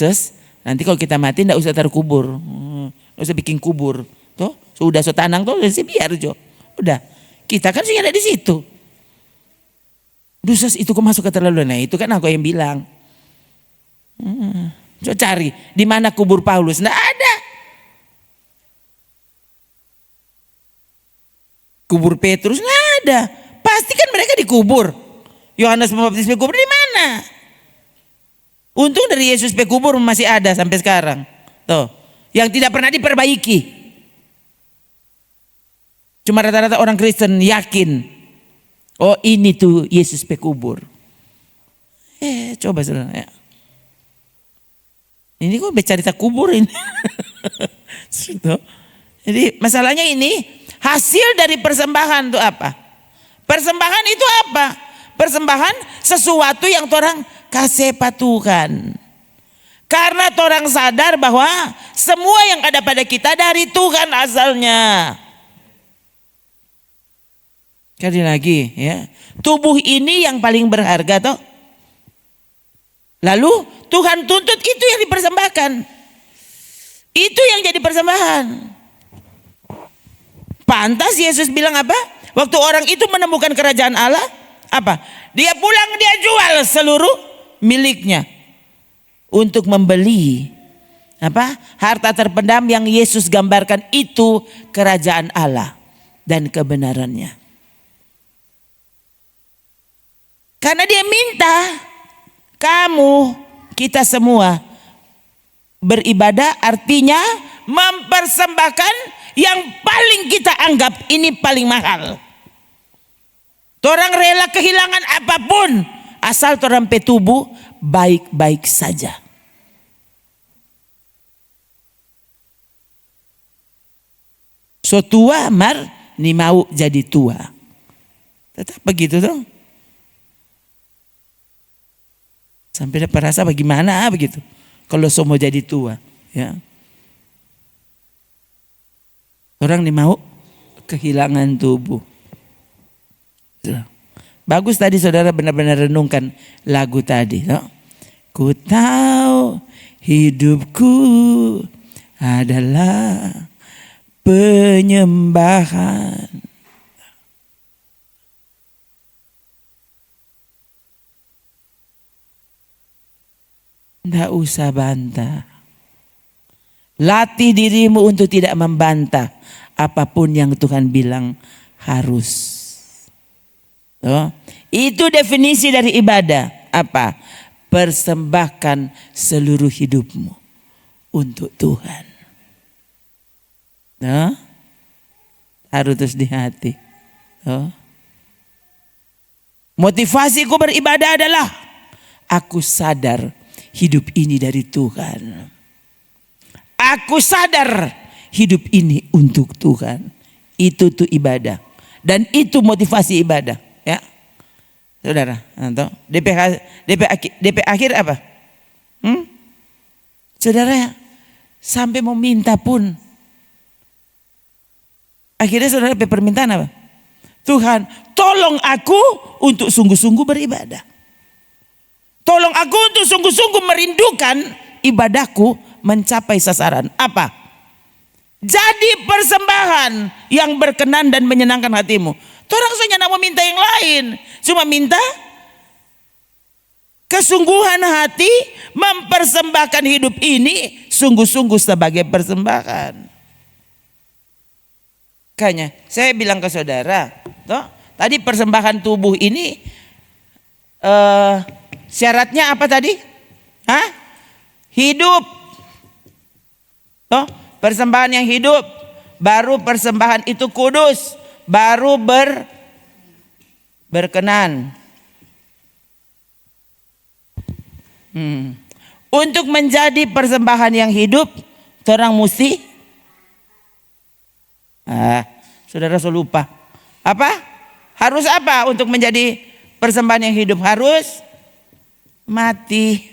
nanti kalau kita mati tidak usah taruh kubur. Tidak usah bikin kubur. Tuh. Sudah tanang tuh biar jo. Udah. Kita kan sudah ada di situ. Dosa itu kok masuk ke terlalu. Nah itu kan aku yang bilang. Coba cari di mana kubur Paulus. Nggak ada. Kubur Petrus nggak ada. Pasti kan mereka dikubur. Yohanes Pembaptis dikubur di mana? Untung dari Yesus dikubur masih ada sampai sekarang. Tuh, yang tidak pernah diperbaiki. Cuma rata-rata orang Kristen yakin, oh ini tuh Yesus dikubur. Coba saudara. Ya. Ini kok bercerita kubur ini. Jadi masalahnya ini hasil dari persembahan itu apa? Persembahan itu apa? Persembahan sesuatu yang orang kasih Tuhan. Karena orang sadar bahwa semua yang ada pada kita dari Tuhan asalnya. Sekali lagi ya, tubuh ini yang paling berharga toh. Lalu Tuhan tuntut itu yang dipersembahkan. Itu yang jadi persembahan. Pantas Yesus bilang apa? Waktu orang itu menemukan kerajaan Allah, apa? Dia pulang, dia jual seluruh miliknya untuk membeli apa? Harta terpendam yang Yesus gambarkan itu kerajaan Allah dan kebenarannya. Karena dia minta kamu, kita semua beribadah, artinya mempersembahkan yang paling kita anggap ini paling mahal. Orang rela kehilangan apapun asal orang tubuh baik-baik saja. So tua mar ni mau jadi tua. Tetap begitu tuh. Sampai dapat rasa bagaimana begitu. Kalau so mau jadi tua, ya. Orang ni mau kehilangan tubuh. Bagus tadi saudara benar-benar renungkan lagu tadi. No? Ku tahu hidupku adalah penyembahan. Tidak usah bantah. Latih dirimu untuk tidak membantah apapun yang Tuhan bilang harus. Oh, itu definisi dari ibadah. Apa? Persembahkan seluruh hidupmu untuk Tuhan. Oh, harus terus di hati. Oh. Motivasiku beribadah adalah aku sadar hidup ini dari Tuhan. Aku sadar hidup ini untuk Tuhan. Itu tuh ibadah. Dan itu motivasi ibadah. Ya, saudara, DP akhir apa? Saudara, sampai mau minta pun, akhirnya saudara permintaan apa? Tuhan, tolong aku untuk sungguh-sungguh beribadah. Tolong aku untuk sungguh-sungguh merindukan ibadahku mencapai sasaran. Apa? Jadi persembahan yang berkenan dan menyenangkan hatimu. Orang saja tidak mau minta yang lain. Cuma minta kesungguhan hati mempersembahkan hidup ini sungguh-sungguh sebagai persembahan. Makanya saya bilang ke saudara, toh, tadi persembahan tubuh ini syaratnya apa tadi? Hah? Hidup. Toh, persembahan yang hidup. Baru persembahan itu kudus. Baru berkenan. Untuk menjadi persembahan yang hidup, orang mesti saudara so lupa. Apa? Harus apa untuk menjadi persembahan yang hidup? Harus mati.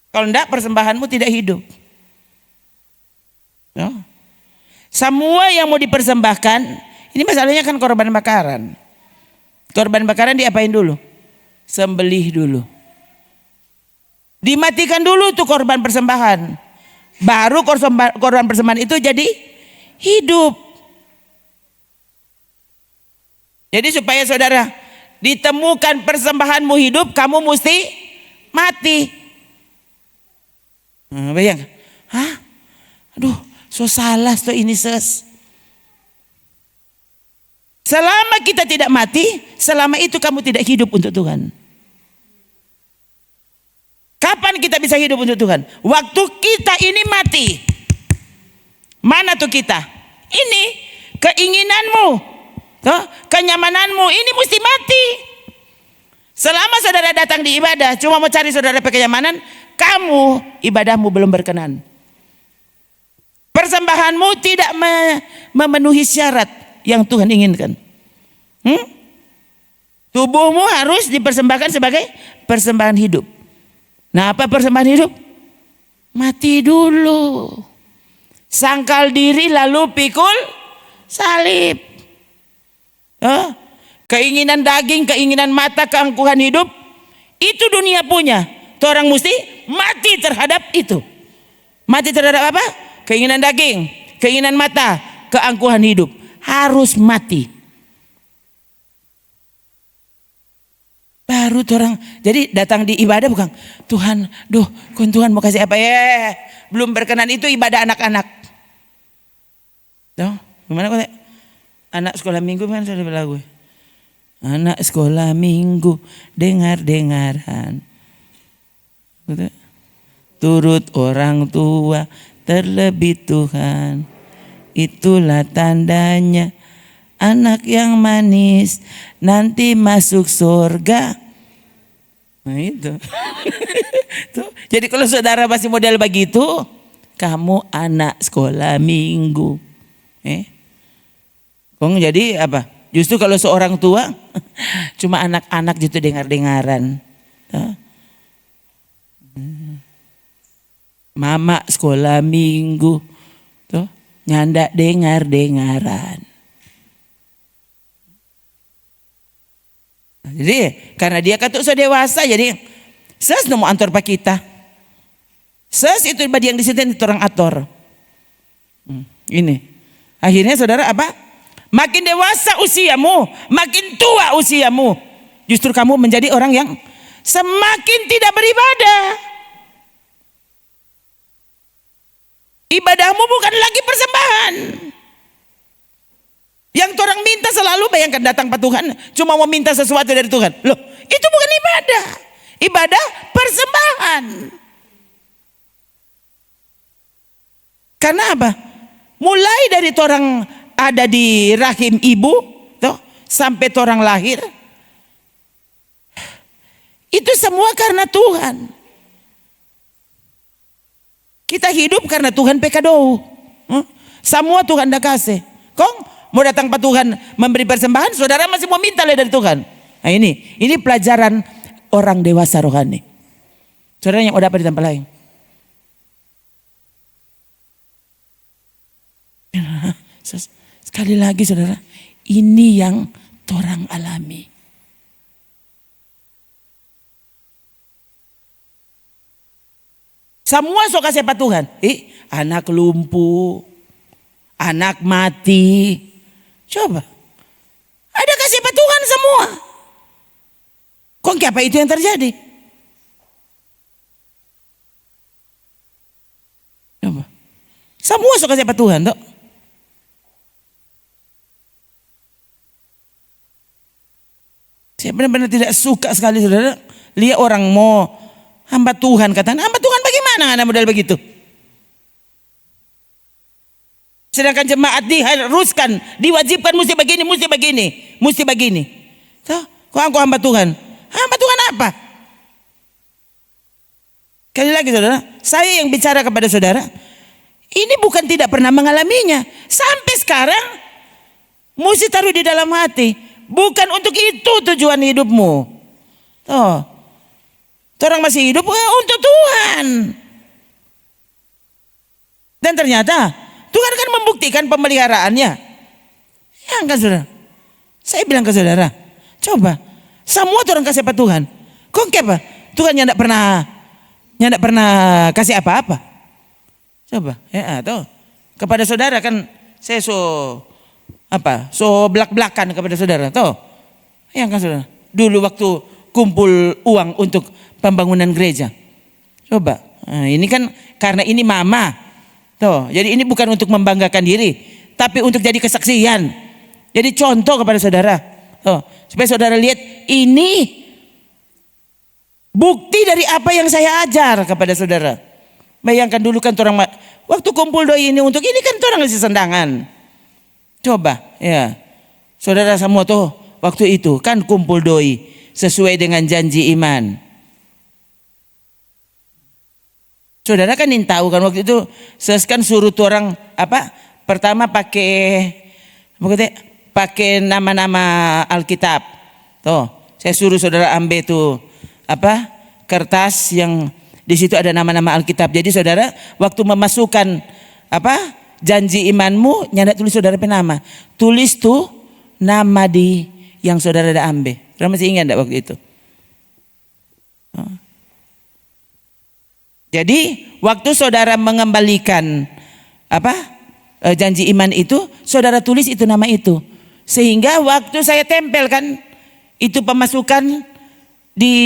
Kalau enggak, persembahanmu tidak hidup. No? Semua yang mau dipersembahkan, ini masalahnya kan korban bakaran. Korban bakaran diapain dulu? Sembelih dulu. Dimatikan dulu tuh korban persembahan. Baru korban persembahan itu jadi hidup. Jadi supaya saudara ditemukan persembahanmu hidup, kamu mesti mati. Bayang, aduh, so salah so ini ses. Selama kita tidak mati, selama itu kamu tidak hidup untuk Tuhan. Kapan kita bisa hidup untuk Tuhan? Waktu kita ini mati. Mana tuh kita? Ini keinginanmu, kenyamananmu ini mesti mati. Selama saudara datang di ibadah cuma mau cari saudara pakai kenyamanan, kamu ibadahmu belum berkenan. Persembahanmu tidak memenuhi syarat yang Tuhan inginkan. Tubuhmu harus dipersembahkan sebagai persembahan hidup. Nah, apa persembahan hidup? Mati dulu. Sangkal diri lalu pikul salib. Keinginan daging, keinginan mata, keangkuhan hidup, itu dunia punya. Orang mesti mati terhadap itu. Mati terhadap apa? Keinginan daging, keinginan mata, keangkuhan hidup. Harus mati. Baru orang jadi datang di ibadah bukan Tuhan, Tuhan mau kasih apa ya? Belum berkenan, itu ibadah anak-anak. Tuh, gimana kok? Anak sekolah minggu kan sudah lagu. Anak sekolah minggu dengar-dengaran. Turut orang tua terlebih Tuhan. Itulah tandanya anak yang manis nanti masuk surga. Nah itu. Tuh. Jadi kalau saudara masih model begitu, kamu anak sekolah minggu. Kong jadi apa? Justru kalau seorang tua cuma anak-anak gitu dengar-dengaran. Mama sekolah minggu tuh nyanda dengar-dengaran. Jadi karena dia kan tuh sudah dewasa, jadi ses nemu antor pak kita. Ses itu badi yang disini orang ator. Ini akhirnya saudara apa? Makin dewasa usiamu, makin tua usiamu, justru kamu menjadi orang yang semakin tidak beribadah. Ibadahmu bukan lagi persembahan. Yang orang minta selalu, bayangkan datang Pak Tuhan cuma mau minta sesuatu dari Tuhan. Loh, itu bukan ibadah. Ibadah persembahan. Karena apa? Mulai dari orang ada di rahim ibu toh, sampai orang lahir, itu semua karena Tuhan. Kita hidup karena Tuhan pekadou. Semua Tuhan dah kasih. Kong mau datang Pak Tuhan memberi persembahan, saudara masih mau minta dari Tuhan. Nah ini pelajaran orang dewasa rohani. Saudara yang udah apa di tempat lain? Sekali lagi saudara, ini yang orang alami. Semua sok kasih Pak Tuhan. Anak lumpuh, anak mati. Coba. Ada kasih Pak Tuhan semua. Kok apa itu yang terjadi? Coba. Semua sok kasih Pak Tuhan, toh. Saya benar-benar tidak suka sekali saudara lihat orang mau hamba Tuhan, katanya hamba Tuhan bagaimana ada model begitu. Sedangkan jemaat diharuskan, diwajibkan mesti begini. So, kok aku hamba Tuhan? Hamba Tuhan apa? Sekali lagi saudara, saya yang bicara kepada saudara, ini bukan tidak pernah mengalaminya. Sampai sekarang mesti taruh di dalam hati. Bukan untuk itu tujuan hidupmu. Tuh. Orang masih hidup untuk Tuhan. Dan ternyata Tuhan kan membuktikan pemeliharaannya. Ya kan saudara? Saya bilang ke saudara, coba semua orang kasih apa Tuhan? Kok apa? Tuhan yang tidak pernah kasih apa-apa. Coba, ya tuh. Kepada saudara kan saya belak-belakan kepada saudara, toh. Ya kan saudara? Dulu waktu kumpul uang untuk pembangunan gereja. Coba. Nah, ini kan karena ini mama. Toh, jadi ini bukan untuk membanggakan diri, tapi untuk jadi kesaksian. Jadi contoh kepada saudara. Toh, supaya saudara lihat ini bukti dari apa yang saya ajar kepada saudara. Bayangkan dulu kan orang waktu kumpul doi ini untuk ini kan orang ngasih sendangan. Coba, ya. Saudara semua tuh waktu itu kan kumpul doi sesuai dengan janji iman. Saudara kan ingin tahu kan waktu itu kan suruh tuh orang apa? Pertama pakai pakai nama-nama Alkitab. Tuh, saya suruh saudara ambil tuh apa? Kertas yang di situ ada nama-nama Alkitab. Jadi saudara waktu memasukkan apa? Janji imanmu, nyanda tulis saudara penama. Tulis tuh nama di yang saudara ada ambil. Saudara masih ingat enggak waktu itu? Jadi waktu saudara mengembalikan apa janji iman itu, saudara tulis itu nama itu. Sehingga waktu saya tempelkan itu pemasukan di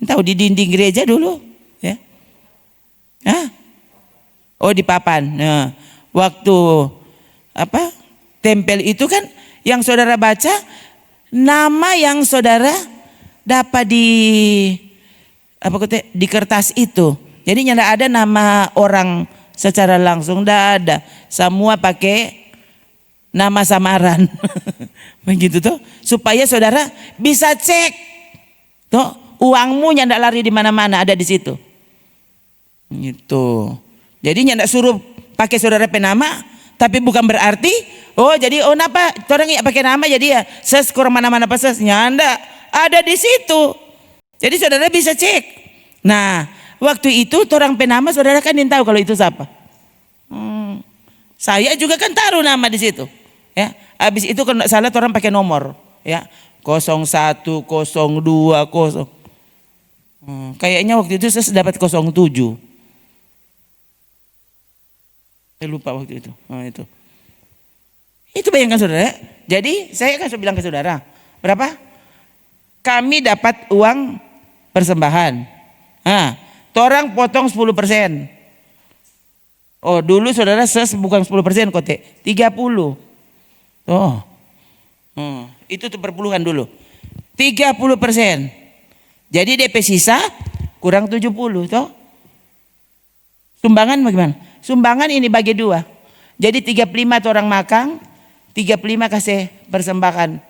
di dinding gereja dulu, ya. Hah? Oh di papan. Nah, waktu apa tempel itu kan yang saudara baca nama yang saudara dapat di apa di kertas itu. Jadi tidak ada nama orang secara langsung, tidak ada. Semua pakai nama samaran. Begitu tuh, supaya saudara bisa cek. Tuh, uangmu tidak lari di mana-mana, ada di situ. Gitu. Jadi tidak suruh pakai saudara penama, tapi bukan berarti jadi napa orang ya pakai nama jadi ya ses kurang mana-mana pas sesnya enggak ada di situ. Jadi saudara bisa cek. Nah, waktu itu orang penama saudara kan tahu kalau itu siapa. Saya juga kan taruh nama di situ. Ya, habis itu kalau tidak salah orang pakai nomor, ya 01, 02, 0. Kayaknya waktu itu saya dapat 07. Saya lupa waktu itu. Itu bayangkan saudara. Jadi saya kan bilang ke saudara, berapa? Kami dapat uang persembahan. Torang potong 10%. Oh dulu saudara bukan 10% kote, 30. Itu tuh perpuluhan dulu. 30%. Jadi DP sisa kurang 70 toh. Sumbangan bagaimana? Sumbangan ini bagi 2. Jadi 35 tuh orang makan, 35 kasih persembahan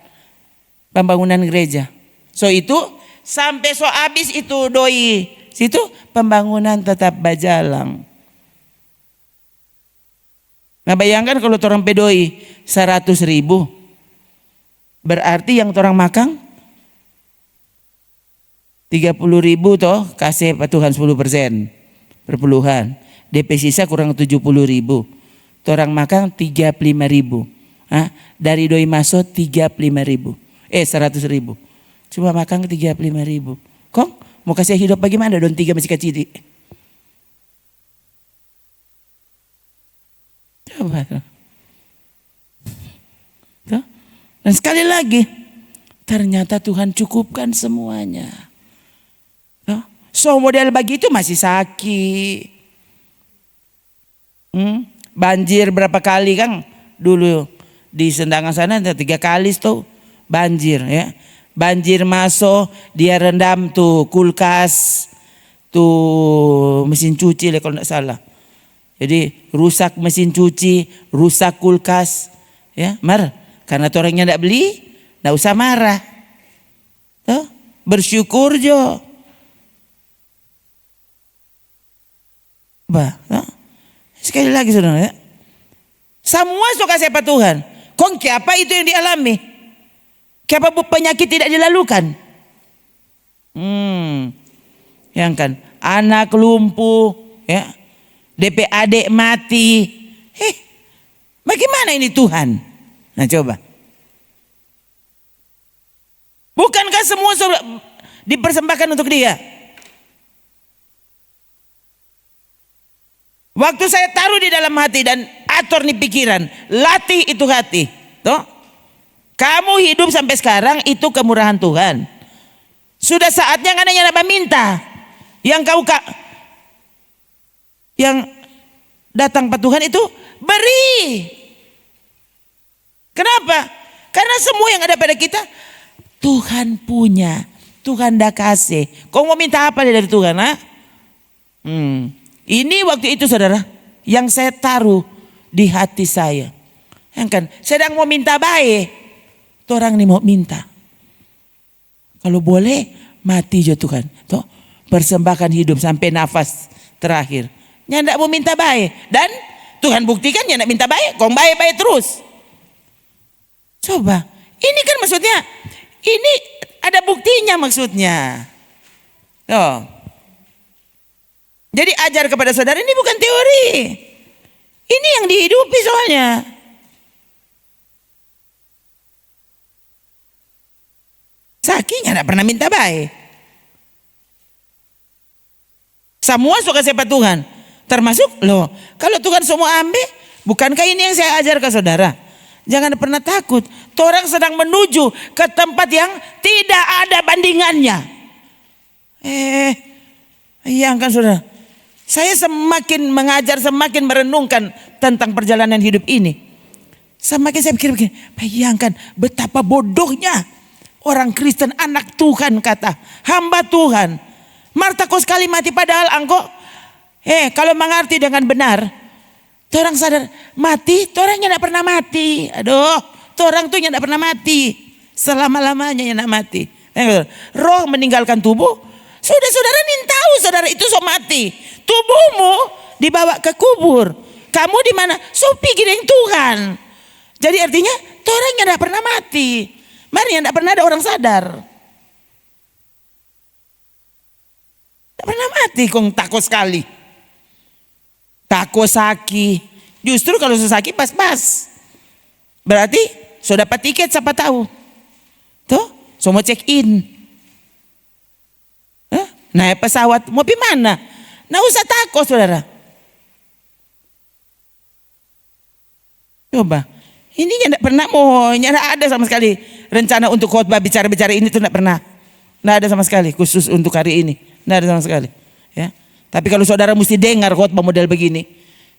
pembangunan gereja. So itu sampai so habis itu doi situ pembangunan tetap berjalan. Nah bayangkan kalau orang pedoi 100.000, berarti yang orang makan 30.000 toh kasih patuhan 10% perpuluhan. DP sisa kurang 70.000. Orang makan 35.000. Dari doi masuk 35.000. 100.000. Cuma makan 35.000. Kong mau kasih hidup bagaimana? Don 3 masih kecil. Coba. Dan sekali lagi, ternyata Tuhan cukupkan semuanya. So model begitu masih sakit. Banjir berapa kali kan? Dulu di Sendangan sana 3 kali tuh banjir ya. Banjir masuk, dia rendam tuh kulkas, tuh mesin cuci kalau tidak salah. Jadi rusak mesin cuci, rusak kulkas, ya karena orangnya tidak beli, tidak usah marah, bersyukur jo. Sekali lagi saudara, semua suka siapa Tuhan. Kong apa itu yang dialami? Kenapa penyakit tidak dilalukan? Yang kan anak lumpuh, ya, DP adik mati. Bagaimana ini Tuhan? Nah coba. Bukankah semua dipersembahkan untuk dia? Waktu saya taruh di dalam hati dan atur nih pikiran, latih itu hati. Toh? Kamu hidup sampai sekarang itu kemurahan Tuhan. Sudah saatnya kan hanya minta. Yang yang datang ke Tuhan itu beri. Kenapa? Karena semua yang ada pada kita Tuhan punya, Tuhan dah kasih. Kau mau minta apa dari Tuhan? Ini waktu itu saudara yang saya taruh di hati saya. Yang kan sedang mau minta baik, orang ini mau minta. Kalau boleh mati jo Tuhan, toh persembahkan hidup sampai nafas terakhir. Nyandak mau minta baik dan Tuhan buktikan nyandak minta baik, kong baik-baik terus. Coba, ini kan maksudnya, ini ada buktinya maksudnya. Oh. Jadi ajar kepada saudara ini bukan teori. Ini yang dihidupi soalnya. Sakinya tidak pernah minta baik. Semua suka siapa Tuhan. Termasuk loh, kalau Tuhan semua ambil, bukankah ini yang saya ajar ke saudara? Jangan pernah takut. Orang sedang menuju ke tempat yang tidak ada bandingannya. Bayangkan saudara. Saya semakin mengajar, semakin merenungkan tentang perjalanan hidup ini. Semakin saya pikir, bayangkan betapa bodohnya orang Kristen, anak Tuhan kata, hamba Tuhan. Marta kau sekali mati padahal engkau, kalau mengerti dengan benar, orang sadar mati, orangnya tidak pernah mati. Aduh, orang tuh tidak pernah mati. Selama-lamanya yang tidak mati. Roh meninggalkan tubuh. Sudah saudara nih tahu saudara itu so mati. Tubuhmu dibawa ke kubur. Kamu di mana? So pergi dengan Tuhan. Jadi artinya orang yang tidak pernah mati. Mari yang tidak pernah ada orang sadar. Tidak pernah mati kong takut sekali. Takut sakit. Justru kalau sesaki pas-pas. Berarti sudah dapat tiket siapa tahu. Tuh, semua check in. Naik pesawat mau pergi mana? Nggak usah takut saudara. Coba, ini tidak pernah tidak ada sama sekali rencana untuk khotbah bicara-bicara ini tuh tidak pernah. Tidak ada sama sekali khusus untuk hari ini. Tidak ada sama sekali. Ya. Tapi kalau saudara mesti dengar khotbah model begini,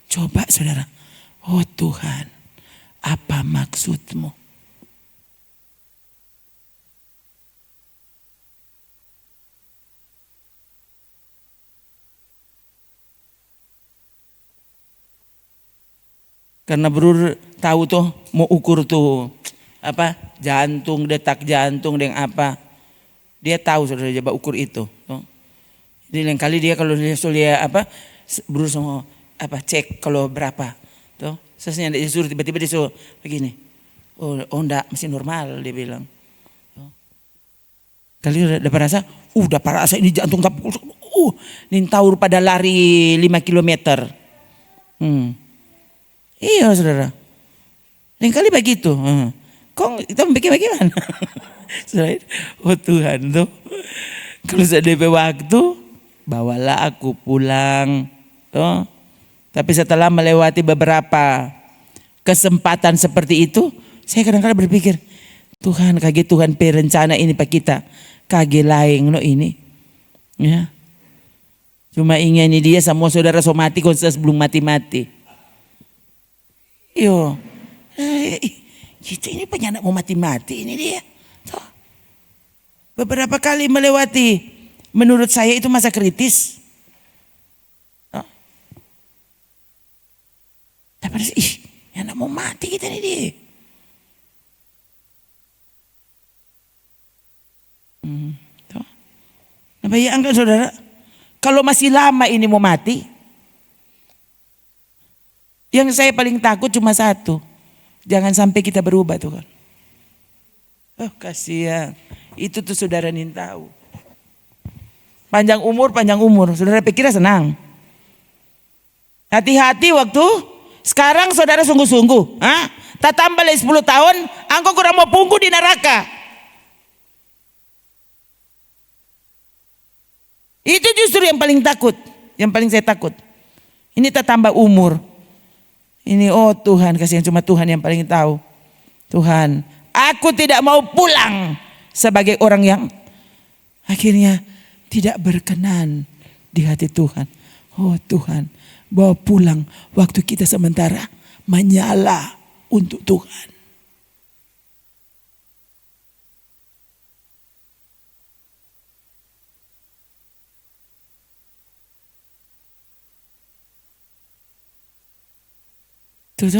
coba saudara, oh Tuhan, apa maksudmu? Karena Bro tahu tuh mau ukur tuh apa jantung, detak jantung dengan apa, dia tahu saudara coba ukur itu. Tuh. Jadi lain kali dia kalau dia sulia apa Bro sama apa cek kalau berapa, tuh sesnya dia suruh tiba-tiba dia suruh begini, oh enggak masih normal dia bilang. Tuh. Kali udah rasa, dapat rasa ini jantung tak, ini tahu pada lari 5 kilometer. Iya saudara. Lain kali begitu. Kok kita memikir bagaimana? Oh Tuhan tuh. Kalau saya DP waktu, bawalah aku pulang. Tuh. Tapi setelah melewati beberapa kesempatan seperti itu, saya kadang-kadang berpikir, Tuhan kage Tuhan perencana ini pak kita. Kage lain no ini. Ya. Cuma ingin ini dia semua saudara so mati konsep belum mati-mati. Yo, kita ini penyanyi mau mati-mati ini dia. Tuh. Beberapa kali melewati, menurut saya itu masa kritis. Tuh. Tapi anak mau mati kita ini dia. Tuh. Nah, bayangkan saudara, kalau masih lama ini mau mati. Yang saya paling takut cuma satu. Jangan sampai kita berubah Tuhan. Oh kasihan. Itu tuh saudara nih tahu. Panjang umur. Saudara pikirnya senang. Hati-hati waktu sekarang saudara sungguh-sungguh. Tak tambah lagi 10 tahun. Engkau kurang mau punggu di neraka. Itu justru yang paling takut. Yang paling saya takut. Ini tak tambah umur. Ini oh Tuhan, kasihan cuma Tuhan yang paling tahu. Tuhan, aku tidak mau pulang sebagai orang yang akhirnya tidak berkenan di hati Tuhan. Oh Tuhan, bawa pulang waktu kita sementara menyala untuk Tuhan. Tuh.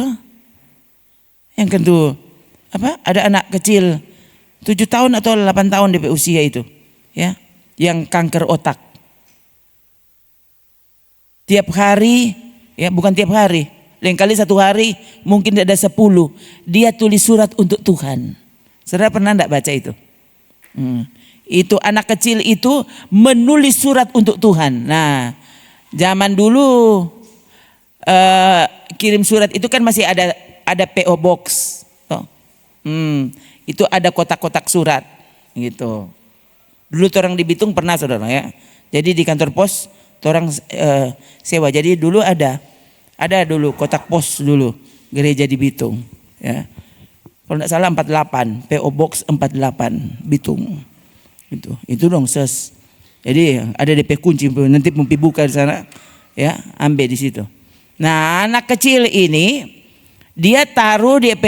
Yang kedua, ada anak kecil 7 tahun atau 8 tahun di usia itu, ya, yang kanker otak. Tiap hari, ya bukan tiap hari, Lain kali satu hari mungkin ada 10. Dia tulis surat untuk Tuhan. Saudara pernah enggak baca itu? Itu anak kecil itu menulis surat untuk Tuhan. Nah, zaman dulu kirim surat itu kan masih ada PO Box. Itu ada kotak-kotak surat gitu. Dulu orang di Bitung pernah saudara ya. Jadi di kantor pos orang sewa. Jadi dulu ada dulu kotak pos dulu gereja di Bitung ya. Kalau tidak salah 48 PO Box 48 Bitung. Itu dong ses. Jadi ada DP kunci nanti mau buka di sana ya, ambil di situ. Nah, anak kecil ini dia taruh DP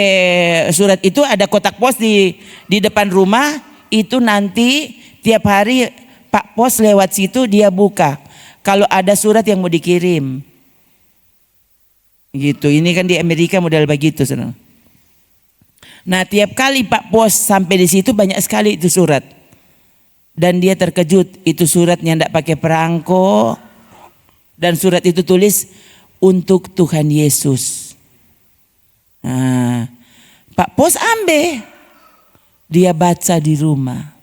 surat itu ada kotak pos di depan rumah, itu nanti tiap hari Pak Pos lewat situ dia buka. Kalau ada surat yang mau dikirim. Gitu. Ini kan di Amerika model begitu, Saudara. Nah, tiap kali Pak Pos sampai di situ banyak sekali itu surat. Dan dia terkejut, itu suratnya enggak pakai perangko. Dan surat itu tulis untuk Tuhan Yesus. Nah, Pak Pos ambil, dia baca di rumah.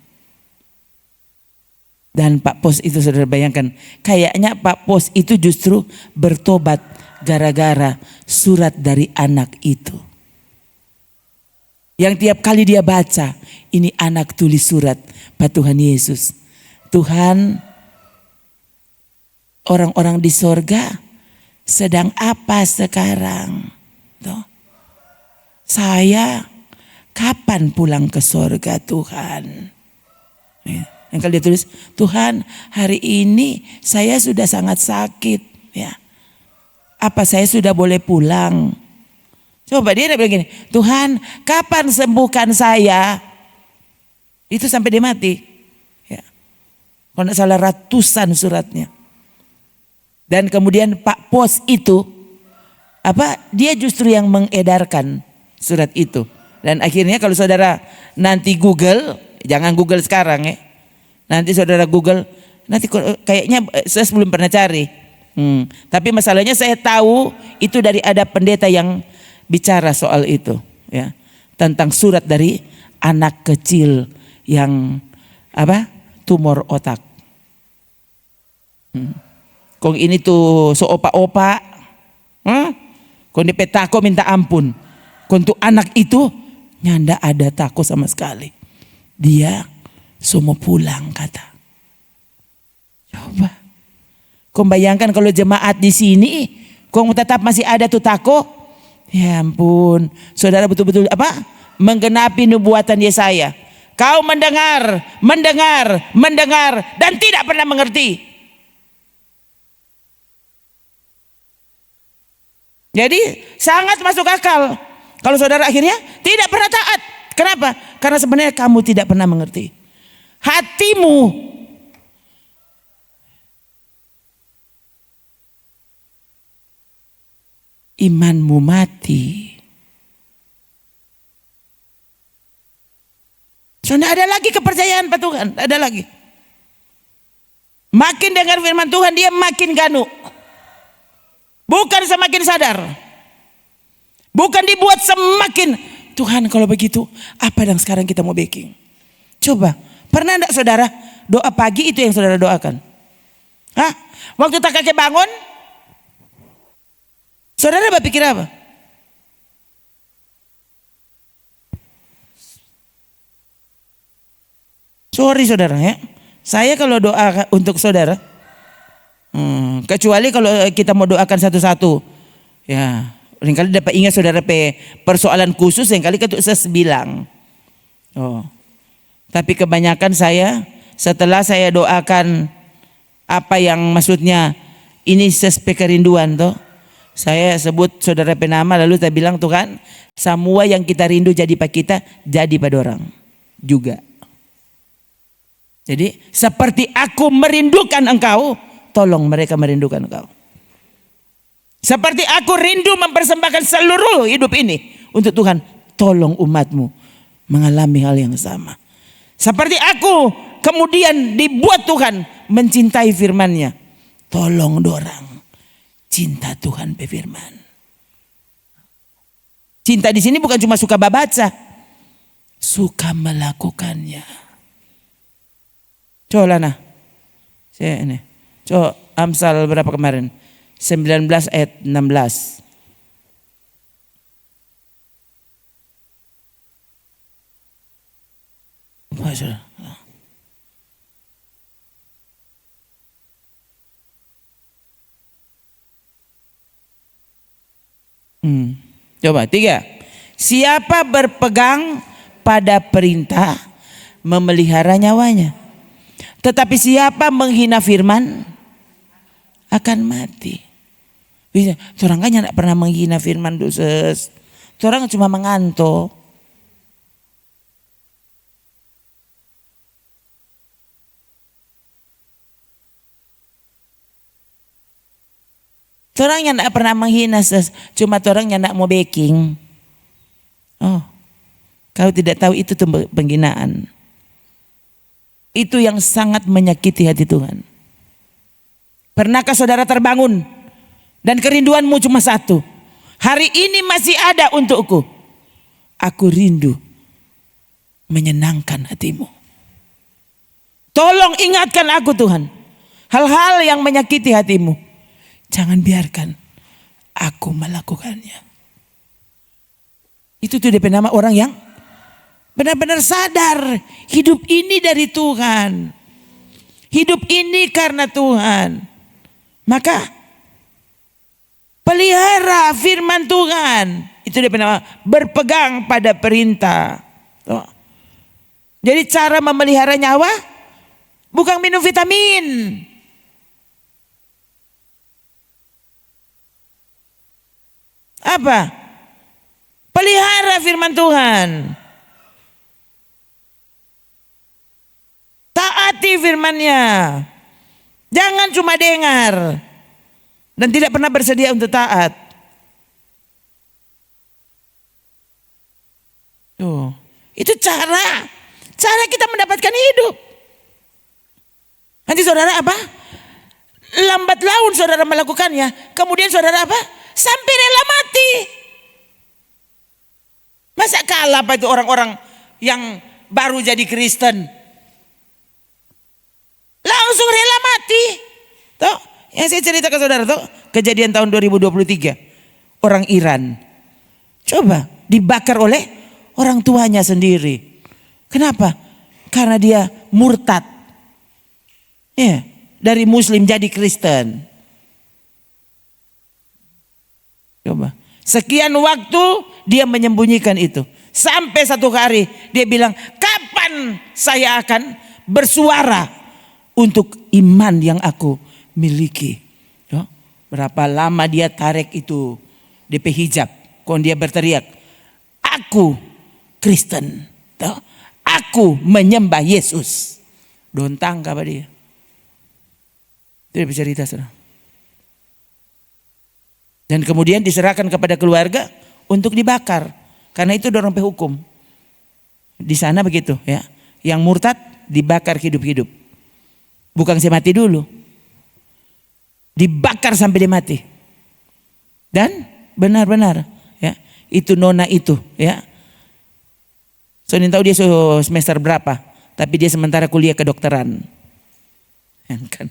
Dan Pak Pos itu saudara bayangkan, kayaknya Pak Pos itu justru bertobat gara-gara surat dari anak itu. Yang tiap kali dia baca, ini anak tulis surat, Pak Tuhan Yesus. Tuhan, orang-orang di sorga sedang apa sekarang? Tuh. Saya kapan pulang ke sorga Tuhan? Yang kali dia tulis, Tuhan hari ini saya sudah sangat sakit. Ya. Apa saya sudah boleh pulang? Coba dia bilang gini, Tuhan kapan sembuhkan saya? Itu sampai dia mati. Ya. Kalau tidak salah ratusan suratnya. Dan kemudian Pak Pos itu, dia justru yang mengedarkan surat itu. Dan akhirnya kalau saudara nanti Google, jangan Google sekarang ya. Nanti saudara Google, nanti kayaknya saya belum pernah cari. Tapi masalahnya saya tahu itu dari ada pendeta yang bicara soal itu. Ya, tentang surat dari anak kecil yang tumor otak. Kong ini tuh seopa-opa. Kong di petako minta ampun. Untuk anak itu nyanda ada takut sama sekali. Dia semua pulang kata. Coba. Kau bayangkan kalau jemaat di sini, kau tetap masih ada tuh tako. Ya ampun, saudara betul-betul menggenapi nubuatan Yesaya. Kau mendengar dan tidak pernah mengerti. Jadi sangat masuk akal. Kalau saudara akhirnya tidak pernah taat. Kenapa? Karena sebenarnya kamu tidak pernah mengerti. Hatimu imanmu mati. Sudah ada lagi kepercayaan Pak Tuhan, ada lagi. Makin dengar firman Tuhan dia makin ganuk. Bukan semakin sadar. Bukan dibuat semakin, Tuhan kalau begitu apa yang sekarang kita mau baking? Coba, pernah enggak saudara doa pagi itu yang saudara doakan? Waktu tak kakek bangun, saudara berpikir apa? Sorry saudara ya, saya kalau doa untuk saudara, kecuali kalau kita mau doakan satu-satu, ya. Kali dapat ingat saudara persoalan khusus yang kali ketuk saya bilang. Tapi kebanyakan saya setelah saya doakan apa yang maksudnya ini sesuai kerinduan toh. Saya sebut saudara penama lalu saya bilang Tuhan semua yang kita rindu jadi pak kita jadi pada orang juga. Jadi seperti aku merindukan engkau, tolong mereka merindukan engkau. Seperti aku rindu mempersembahkan seluruh hidup ini untuk Tuhan, tolong umatmu mengalami hal yang sama. Seperti aku kemudian dibuat Tuhan mencintai firman-Nya, tolong dorang cinta Tuhan berfirman. Cinta di sini bukan cuma suka baca, suka melakukannya. Coba lah nah. Saya ini. Coba Amsal berapa kemarin? 19 ayat 16. Masya. Coba 3. Siapa berpegang pada perintah memelihara nyawanya. Tetapi siapa menghina firman akan mati. Bisa, orang kan tidak pernah menghina firman doses. Orang cuma mengantuk. Orang yang tidak pernah menghina, cuma orang yang tidak mau baking. Oh, kau tidak tahu itu tuh penghinaan. Itu yang sangat menyakiti hati Tuhan. Pernahkah saudara terbangun dan kerinduanmu cuma satu? Hari ini masih ada untukku. Aku rindu menyenangkan hatimu. Tolong ingatkan aku Tuhan. Hal-hal yang menyakiti hatimu. Jangan biarkan aku melakukannya. Itu tuh DP nama orang yang benar-benar sadar hidup ini dari Tuhan. Hidup ini karena Tuhan. Maka pelihara firman Tuhan. Itu DP nama berpegang pada perintah. Jadi cara memelihara nyawa bukan minum vitamin. Apa? Pelihara firman Tuhan. Taati firman-Nya. Jangan cuma dengar dan tidak pernah bersedia untuk taat. Tuh, itu cara kita mendapatkan hidup. Nanti saudara apa? Lambat laun saudara melakukannya, kemudian saudara apa? Sampai rela mati. Masa kalah apa itu orang-orang yang baru jadi Kristen? Langsung rela mati. Tuh, yang saya cerita ke saudara tuh, kejadian tahun 2023. Orang Iran. Coba dibakar oleh orang tuanya sendiri. Kenapa? Karena dia murtad. Ya, dari Muslim jadi Kristen. Coba. Sekian waktu dia menyembunyikan itu. Sampai satu hari dia bilang, kapan saya akan bersuara untuk iman yang aku miliki. Berapa lama dia tarik itu DP hijab. Kalau dia berteriak, aku Kristen. Aku menyembah Yesus. Dontang apa dia. Itu dia bercerita saudara. Dan kemudian diserahkan kepada keluarga untuk dibakar. Karena itu dorong hukum. Di sana begitu ya. Yang murtad dibakar hidup-hidup. Bukan saya mati dulu. Dibakar sampai dia mati. Dan benar-benar ya, itu nona itu ya. So tahu dia semester berapa, tapi dia sementara kuliah kedokteran. Kan.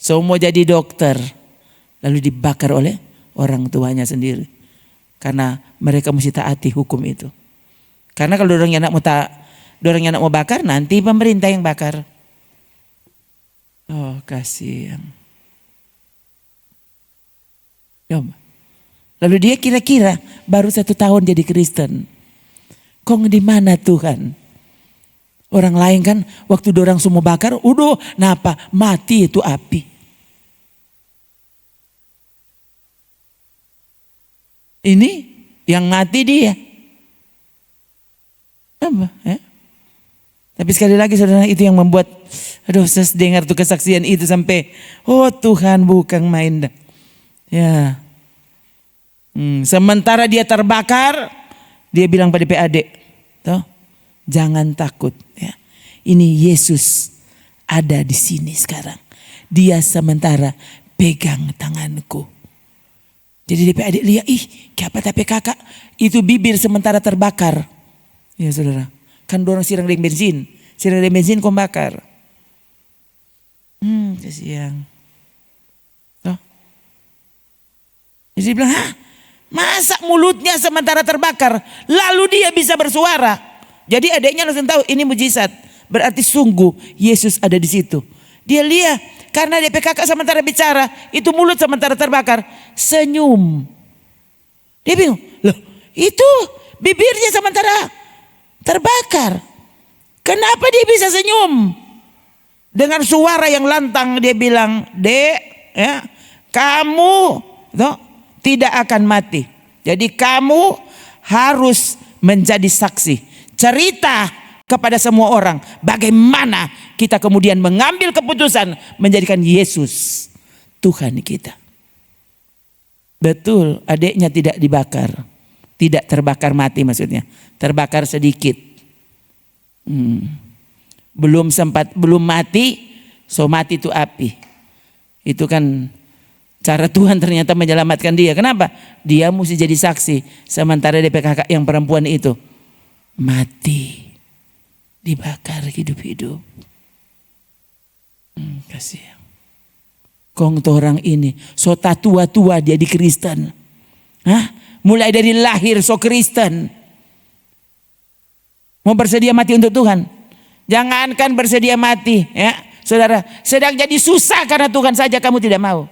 So mau jadi dokter, lalu dibakar oleh orang tuanya sendiri. Karena mereka mesti taati hukum itu. Karena kalau orang yang nak mau bakar, nanti pemerintah yang bakar. Oh kasihan. Coba. Lalu dia kira-kira baru 1 tahun jadi Kristen. Kong di mana Tuhan? Orang lain kan waktu dorang semua bakar, udah napa mati itu api. Ini yang mati dia. Apa? Ya? Tapi sekali lagi saudara, itu yang membuat, aduh saya dengar tuh kesaksian itu sampai, oh Tuhan bukan main dah. Ya. Sementara dia terbakar, dia bilang pada adik, toh, jangan takut. Ya. Ini Yesus ada di sini sekarang. Dia sementara pegang tanganku. Jadi DP adik lihat, kenapa tapi kakak itu bibir sementara terbakar. Ya saudara, kan dorang sirang dengan bensin. Sirang dengan bensin kau bakar. Kasihan. Tuh. Jadi dia bilang, masa mulutnya sementara terbakar, lalu dia bisa bersuara. Jadi adiknya langsung tahu ini mujizat. Berarti sungguh Yesus ada di situ. Dia lihat karena DP kakak sementara bicara, itu mulut sementara terbakar, senyum. Dia bingung, loh itu bibirnya sementara terbakar. Kenapa dia bisa senyum? Dengan suara yang lantang dia bilang, "Dek, ya, kamu tidak akan mati. Jadi kamu harus menjadi saksi. Cerita kepada semua orang bagaimana kita kemudian mengambil keputusan menjadikan Yesus Tuhan kita." Betul, adiknya tidak dibakar. Tidak terbakar mati maksudnya. Terbakar sedikit. Belum mati, so mati itu api. Itu kan cara Tuhan ternyata menyelamatkan dia. Kenapa? Dia mesti jadi saksi. Sementara DP kakak yang perempuan itu mati. Dibakar hidup-hidup. Kasihan. Kong orang ini so tua-tua dia di Kristen. Mulai dari lahir so Kristen. Mau bersedia mati untuk Tuhan. Jangankan bersedia mati, ya saudara, sedang jadi susah karena Tuhan saja kamu tidak mau.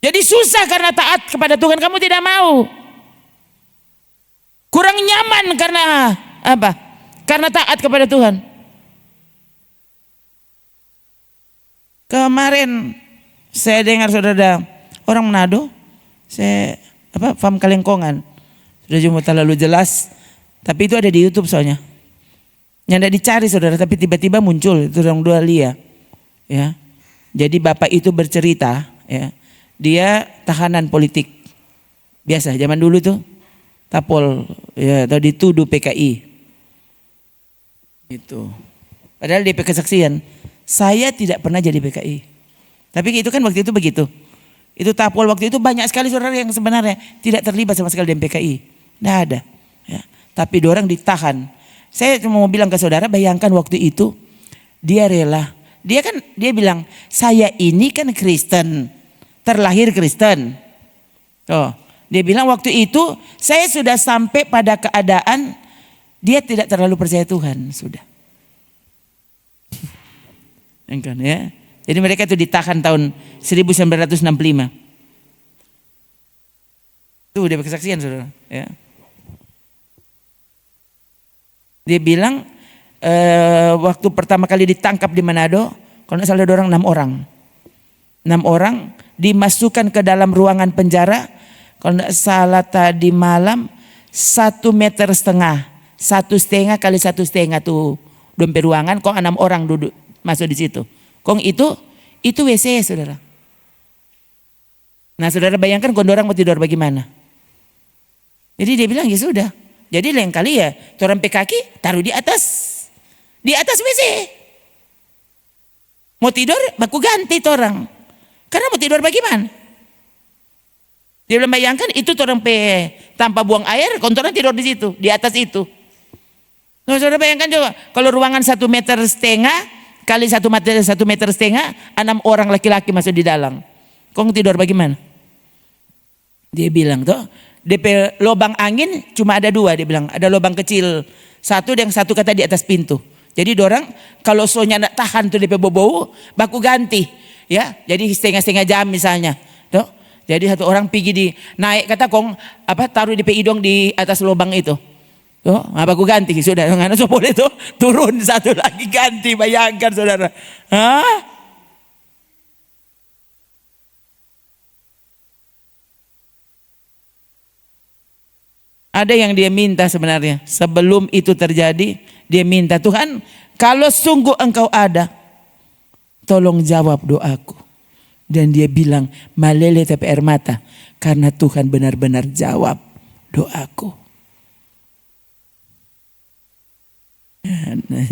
Jadi susah karena taat kepada Tuhan kamu tidak mau. Kurang nyaman karena apa? Karena taat kepada Tuhan. Kemarin saya dengar saudara orang Manado, Fam Kalengkongan, sudah jumpa terlalu jelas, tapi itu ada di YouTube soalnya. Yang tidak dicari saudara, tapi tiba-tiba muncul itu orang dua lia, ya. Jadi bapak itu bercerita, ya, dia tahanan politik biasa zaman dulu tuh, tapol, ya, atau dituduh PKI, itu. Padahal di kesaksian, saya tidak pernah jadi PKI. Tapi itu kan waktu itu begitu. Itu tapol waktu itu banyak sekali saudara yang sebenarnya tidak terlibat sama sekali dengan PKI. Tidak ada. Ya. Tapi dorang ditahan. Saya cuma mau bilang ke saudara, bayangkan waktu itu dia rela. Dia bilang, saya ini kan Kristen. Terlahir Kristen. Dia bilang waktu itu saya sudah sampai pada keadaan dia tidak terlalu percaya Tuhan. Sudah. Ya. Jadi mereka itu ditahan tahun 1965. Itu udah kesaksian saudara. Ya. Dia bilang waktu pertama kali ditangkap di Manado, kalau tidak salah ada orang 6 orang. 6 orang dimasukkan ke dalam ruangan penjara, kalau tidak salah tadi malam 1,5 meter. 1,5 kali 1,5 tuh dompet ruangan, kok 6 orang duduk masuk di situ. Kong itu WC saudara. Nah saudara bayangkan kalau orang mau tidur bagaimana. Jadi dia bilang ya sudah. Jadi lain kali ya orang kaki taruh di atas WC. Mau tidur baku ganti orang. Karena mau tidur bagaimana? Dia bilang bayangkan itu orang tanpa buang air, kontoran tidur di situ, di atas itu. Nah, saudara bayangkan coba kalau ruangan 1,5 meter kali 1,5 meter, 6 orang laki-laki masuk di dalam. Kong tidur bagaimana? Dia bilang tuh DP lubang angin cuma ada 2, dia bilang ada lubang kecil satu yang satu kata di atas pintu. Jadi dorang kalau soalnya nak tahan tuh DP bau baku ganti, ya. Jadi setengah jam misalnya, tuh. Jadi satu orang pergi di naik kata kong taruh DP hidung di atas lubang itu, tuh. Baku ganti sudah, nggak so boleh tuh turun satu lagi ganti, bayangkan saudara, Ada yang dia minta sebenarnya sebelum itu terjadi, dia minta Tuhan kalau sungguh engkau ada, tolong jawab doaku. Dan dia bilang malele tapi air mata karena Tuhan benar-benar jawab doaku.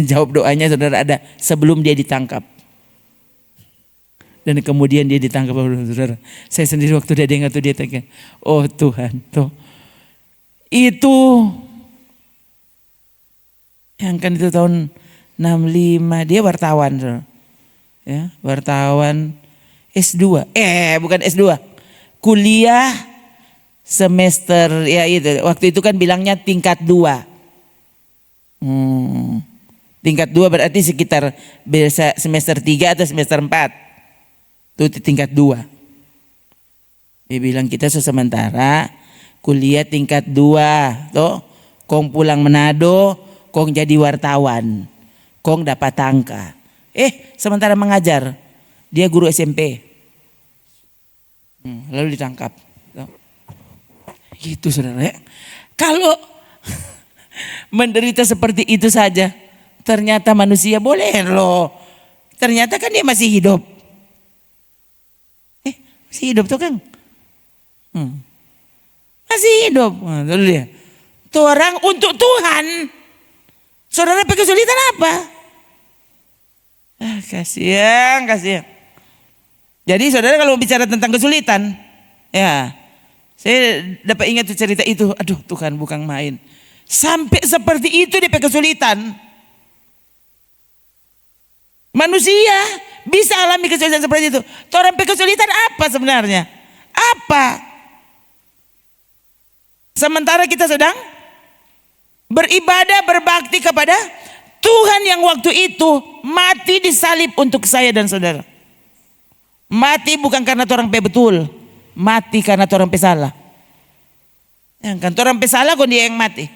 Jawab doanya saudara ada sebelum dia ditangkap. Dan kemudian dia ditangkap, saudara. Saya sendiri waktu dia dengar tuh dia tanya, oh Tuhan, tuh itu yang kan itu tahun 65, dia wartawan, saudara. Ya, wartawan S2, bukan S2, kuliah semester, ya itu, waktu itu kan bilangnya tingkat 2. Tingkat 2 berarti sekitar semester 3 atau semester 4. Itu tingkat 2. Dia bilang kita sementara kuliah tingkat 2. Tuh, kong pulang Manado, kong jadi wartawan. Kong dapat angka. Sementara mengajar, dia guru SMP. Lalu ditangkap. Tuh. Gitu saudara ya. Kalau menderita seperti itu saja, ternyata manusia boleh loh. Ternyata kan dia masih hidup. Masih hidup tuh Kang. Masih hidup. Lalu dia. Tuh orang untuk Tuhan. Saudara pakai kesulitan apa? Kasihan. Jadi saudara kalau bicara tentang kesulitan, ya saya dapat ingat cerita itu. Aduh Tuhan bukan main. Sampai seperti itu dia pakai kesulitan. Manusia bisa alami kesulitan seperti itu. Orang kesulitan apa sebenarnya? Apa? Sementara kita sedang beribadah, berbakti kepada Tuhan yang waktu itu mati disalib untuk saya dan saudara. Mati bukan karena orang betul, mati karena orang salah. Yang kan orang salah kok dia yang mati.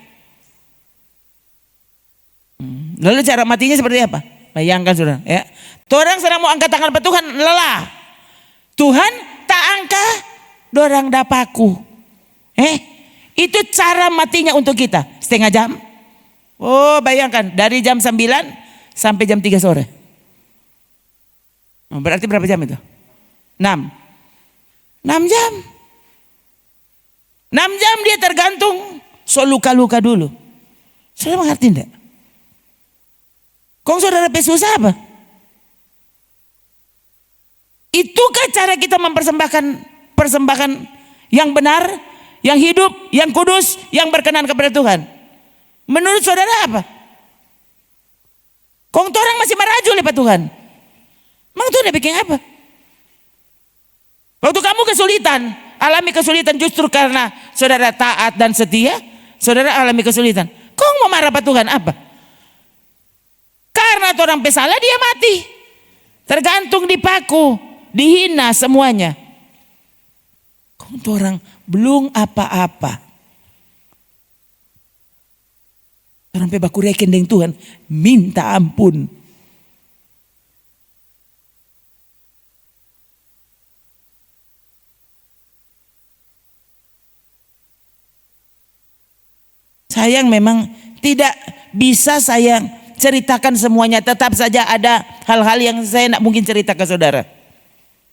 Lalu cara matinya seperti apa? Bayangkan saudara, ya. Orang sedang mau angkat tangan ke Tuhan, lelah. Tuhan tak angkat, dorang dapaku. Itu cara matinya untuk kita. Setengah jam. Oh bayangkan, dari jam 9 sampai jam 3 sore. Berarti berapa jam itu? 6 jam. 6 jam dia tergantung. So luka-luka dulu. Saudara mengerti enggak? Kok saudara susah apa? Itukah cara kita mempersembahkan persembahan yang benar, yang hidup, yang kudus, yang berkenan kepada Tuhan? Menurut saudara apa? Kong orang masih meraju lepas Tuhan. Emang Tuhan bikin apa? Waktu kamu kesulitan, alami kesulitan justru karena saudara taat dan setia, saudara alami kesulitan. Kong mau marah pada Tuhan apa? Karena orang pesalah dia mati. Tergantung dipaku, dihina semuanya. Kong orang belum apa-apa. Orang baku reken dengan Tuhan, minta ampun. Sayang memang tidak bisa saya ceritakan semuanya. Tetap saja ada hal-hal yang saya tidak mungkin cerita ke saudara.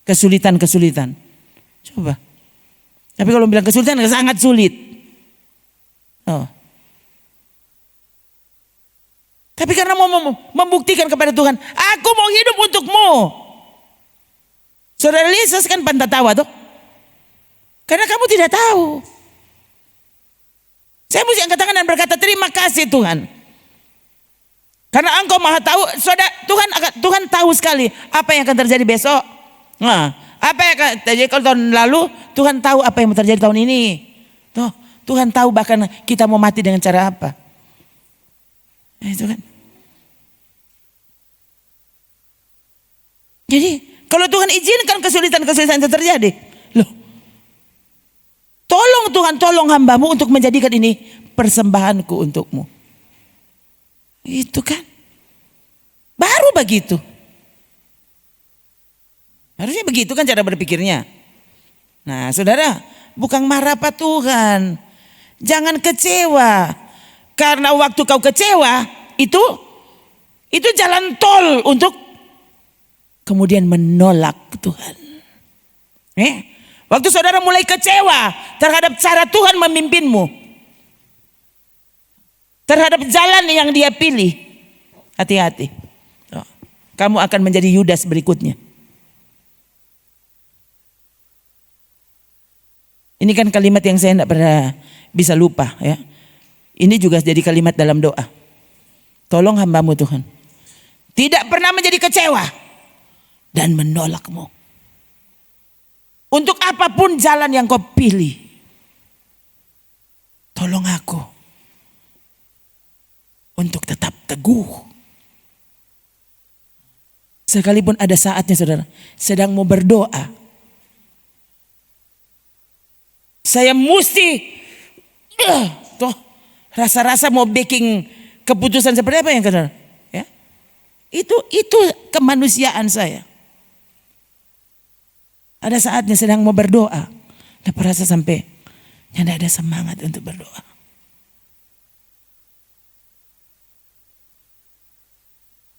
Kesulitan-kesulitan. Coba. Tapi kalau bilang kesulitan sangat sulit. Tapi karena mau membuktikan kepada Tuhan, aku mau hidup untukmu. Saudara Yesus kan pantas tawa tuh. Karena kamu tidak tahu. Saya mesti angkat tangan dan berkata terima kasih Tuhan. Karena engkau maha tahu, saudara, Tuhan tahu sekali apa yang akan terjadi besok. Apa yang akan terjadi kalau tahun lalu, Tuhan tahu apa yang mau terjadi tahun ini. Tuhan tahu bahkan kita mau mati dengan cara apa. Itu kan. Jadi kalau Tuhan izinkan kesulitan-kesulitan itu terjadi, tolong Tuhan, tolong hambamu untuk menjadikan ini persembahanku untukmu. Itu kan. Baru begitu. Harusnya begitu kan cara berpikirnya. Nah saudara, bukan marah Pak Tuhan. Jangan kecewa. Karena waktu kau kecewa, itu jalan tol untuk kemudian menolak Tuhan. Waktu saudara mulai kecewa terhadap cara Tuhan memimpinmu, terhadap jalan yang dia pilih, hati-hati. Kamu akan menjadi Yudas berikutnya. Ini kan kalimat yang saya tidak pernah bisa lupa ya. Ini juga jadi kalimat dalam doa. Tolong hambamu Tuhan, tidak pernah menjadi kecewa dan menolakmu. Untuk apapun jalan yang kau pilih, tolong aku untuk tetap teguh. Sekalipun ada saatnya saudara sedang mau berdoa, saya mesti toh rasa-rasa mau baking keputusan seperti apa yang saudara ya. Itu kemanusiaan saya. Ada saatnya sedang mau berdoa, dan perasa sampai tidak ada semangat untuk berdoa.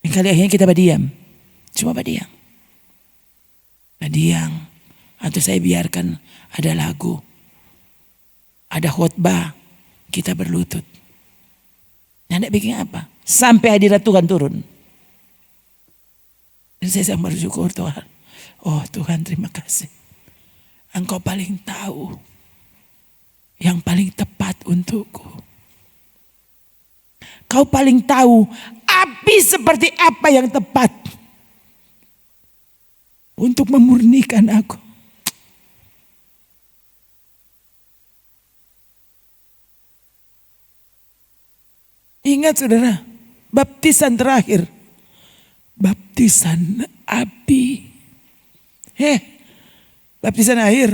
Dan kali akhirnya kita berdiam, cuma berdiam. Berdiam, atau saya biarkan ada lagu, ada khotbah, kita berlutut. Tidak bikin apa, sampai hadirat Tuhan turun. Dan saya bersyukur Tuhan. Oh Tuhan, terima kasih. Engkau paling tahu yang paling tepat untukku. Kau paling tahu api seperti apa yang tepat untuk memurnikan aku. Ingat saudara, baptisan terakhir, baptisan api. Baptisan air,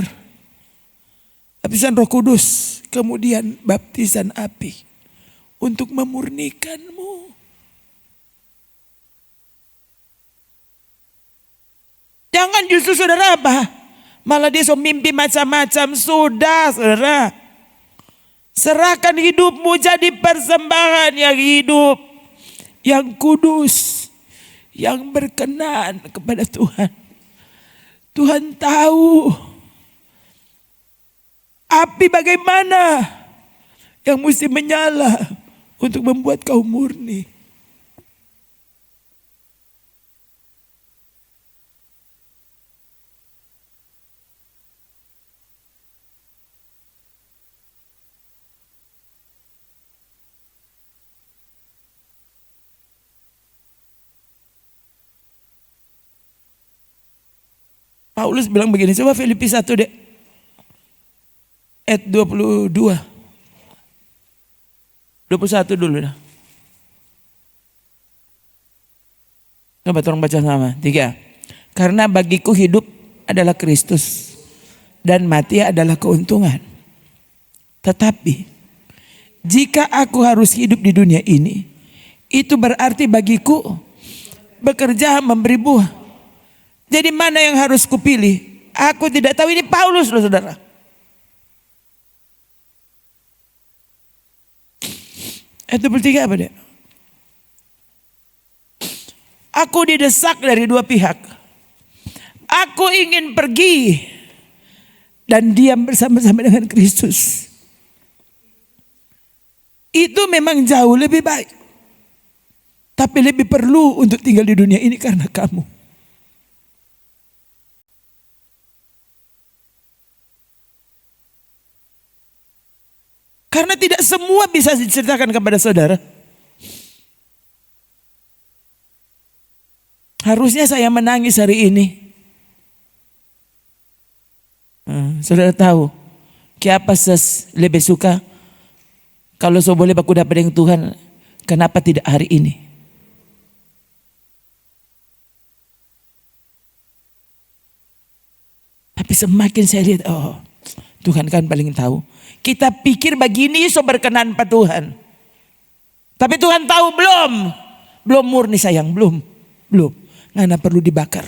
baptisan Roh Kudus, kemudian baptisan api untuk memurnikanmu. Jangan justru saudara apa? Malah dia so mimpi macam-macam. Sudah saudara, serahkan hidupmu jadi persembahan yang hidup, yang kudus, yang berkenan kepada Tuhan. Tuhan tahu api bagaimana yang mesti menyala untuk membuat kau murni. Paulus bilang begini, coba Filipi 1 deh. Ayat 22. 21 dulu dah. Coba tolong baca sama. 3. Karena bagiku hidup adalah Kristus dan mati adalah keuntungan. Tetapi jika aku harus hidup di dunia ini, itu berarti bagiku bekerja memberi buah. Jadi mana yang harus kupilih? Aku tidak tahu. Ini Paulus loh saudara. Ayat 23 apa deh? Aku didesak dari dua pihak. Aku ingin pergi dan diam bersama-sama dengan Kristus. Itu memang jauh lebih baik. Tapi lebih perlu untuk tinggal di dunia ini karena kamu. Karena tidak semua bisa diceritakan kepada saudara. Harusnya saya menangis hari ini. Saudara tahu, kenapa saya lebih suka kalau saya boleh baku dapat dengan Tuhan, kenapa tidak hari ini? Tapi semakin saya lihat, oh Tuhan kan paling tahu. Kita pikir begini so berkenan pada Tuhan. Tapi Tuhan tahu belum murni sayang, belum. Karena perlu dibakar.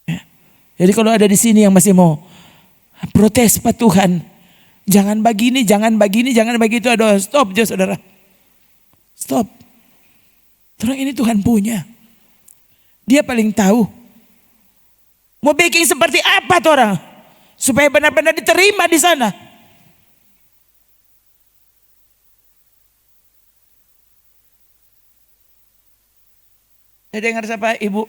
Ya. Jadi kalau ada di sini yang masih mau protes pada Tuhan, jangan begini, jangan begitu, aduh stop aja saudara. Stop. Terus ini Tuhan punya. Dia paling tahu. Mau baking seperti apa tuh orang? Supaya benar-benar diterima di sana. Saya dengar siapa ibu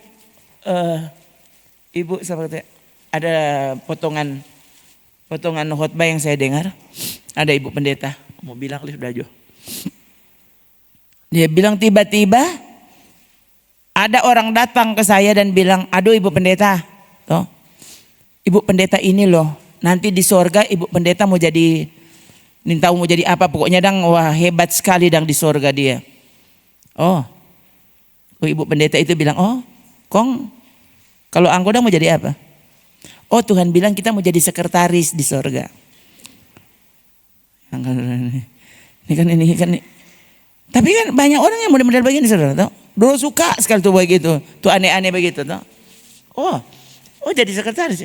Ibu seperti ada potongan khotbah yang saya dengar. Ada ibu pendeta mau bilang sudah Jo. Dia bilang tiba-tiba ada orang datang ke saya dan bilang, aduh ibu pendeta, toh, ibu pendeta ini loh, nanti di sorga ibu pendeta mau jadi, tahu mau jadi apa, pokoknya dang wah hebat sekali dang di sorga dia. Oh ibu pendeta itu bilang, oh Kong, kalau anggo dang mau jadi apa? Oh Tuhan bilang kita mau jadi sekretaris di sorga. Ini kan. Tapi kan banyak orang yang model-model begini saudara. Tahu? Dulu suka sekali tuh begitu. Tuh aneh-aneh begitu. Tahu? Oh jadi sekretaris.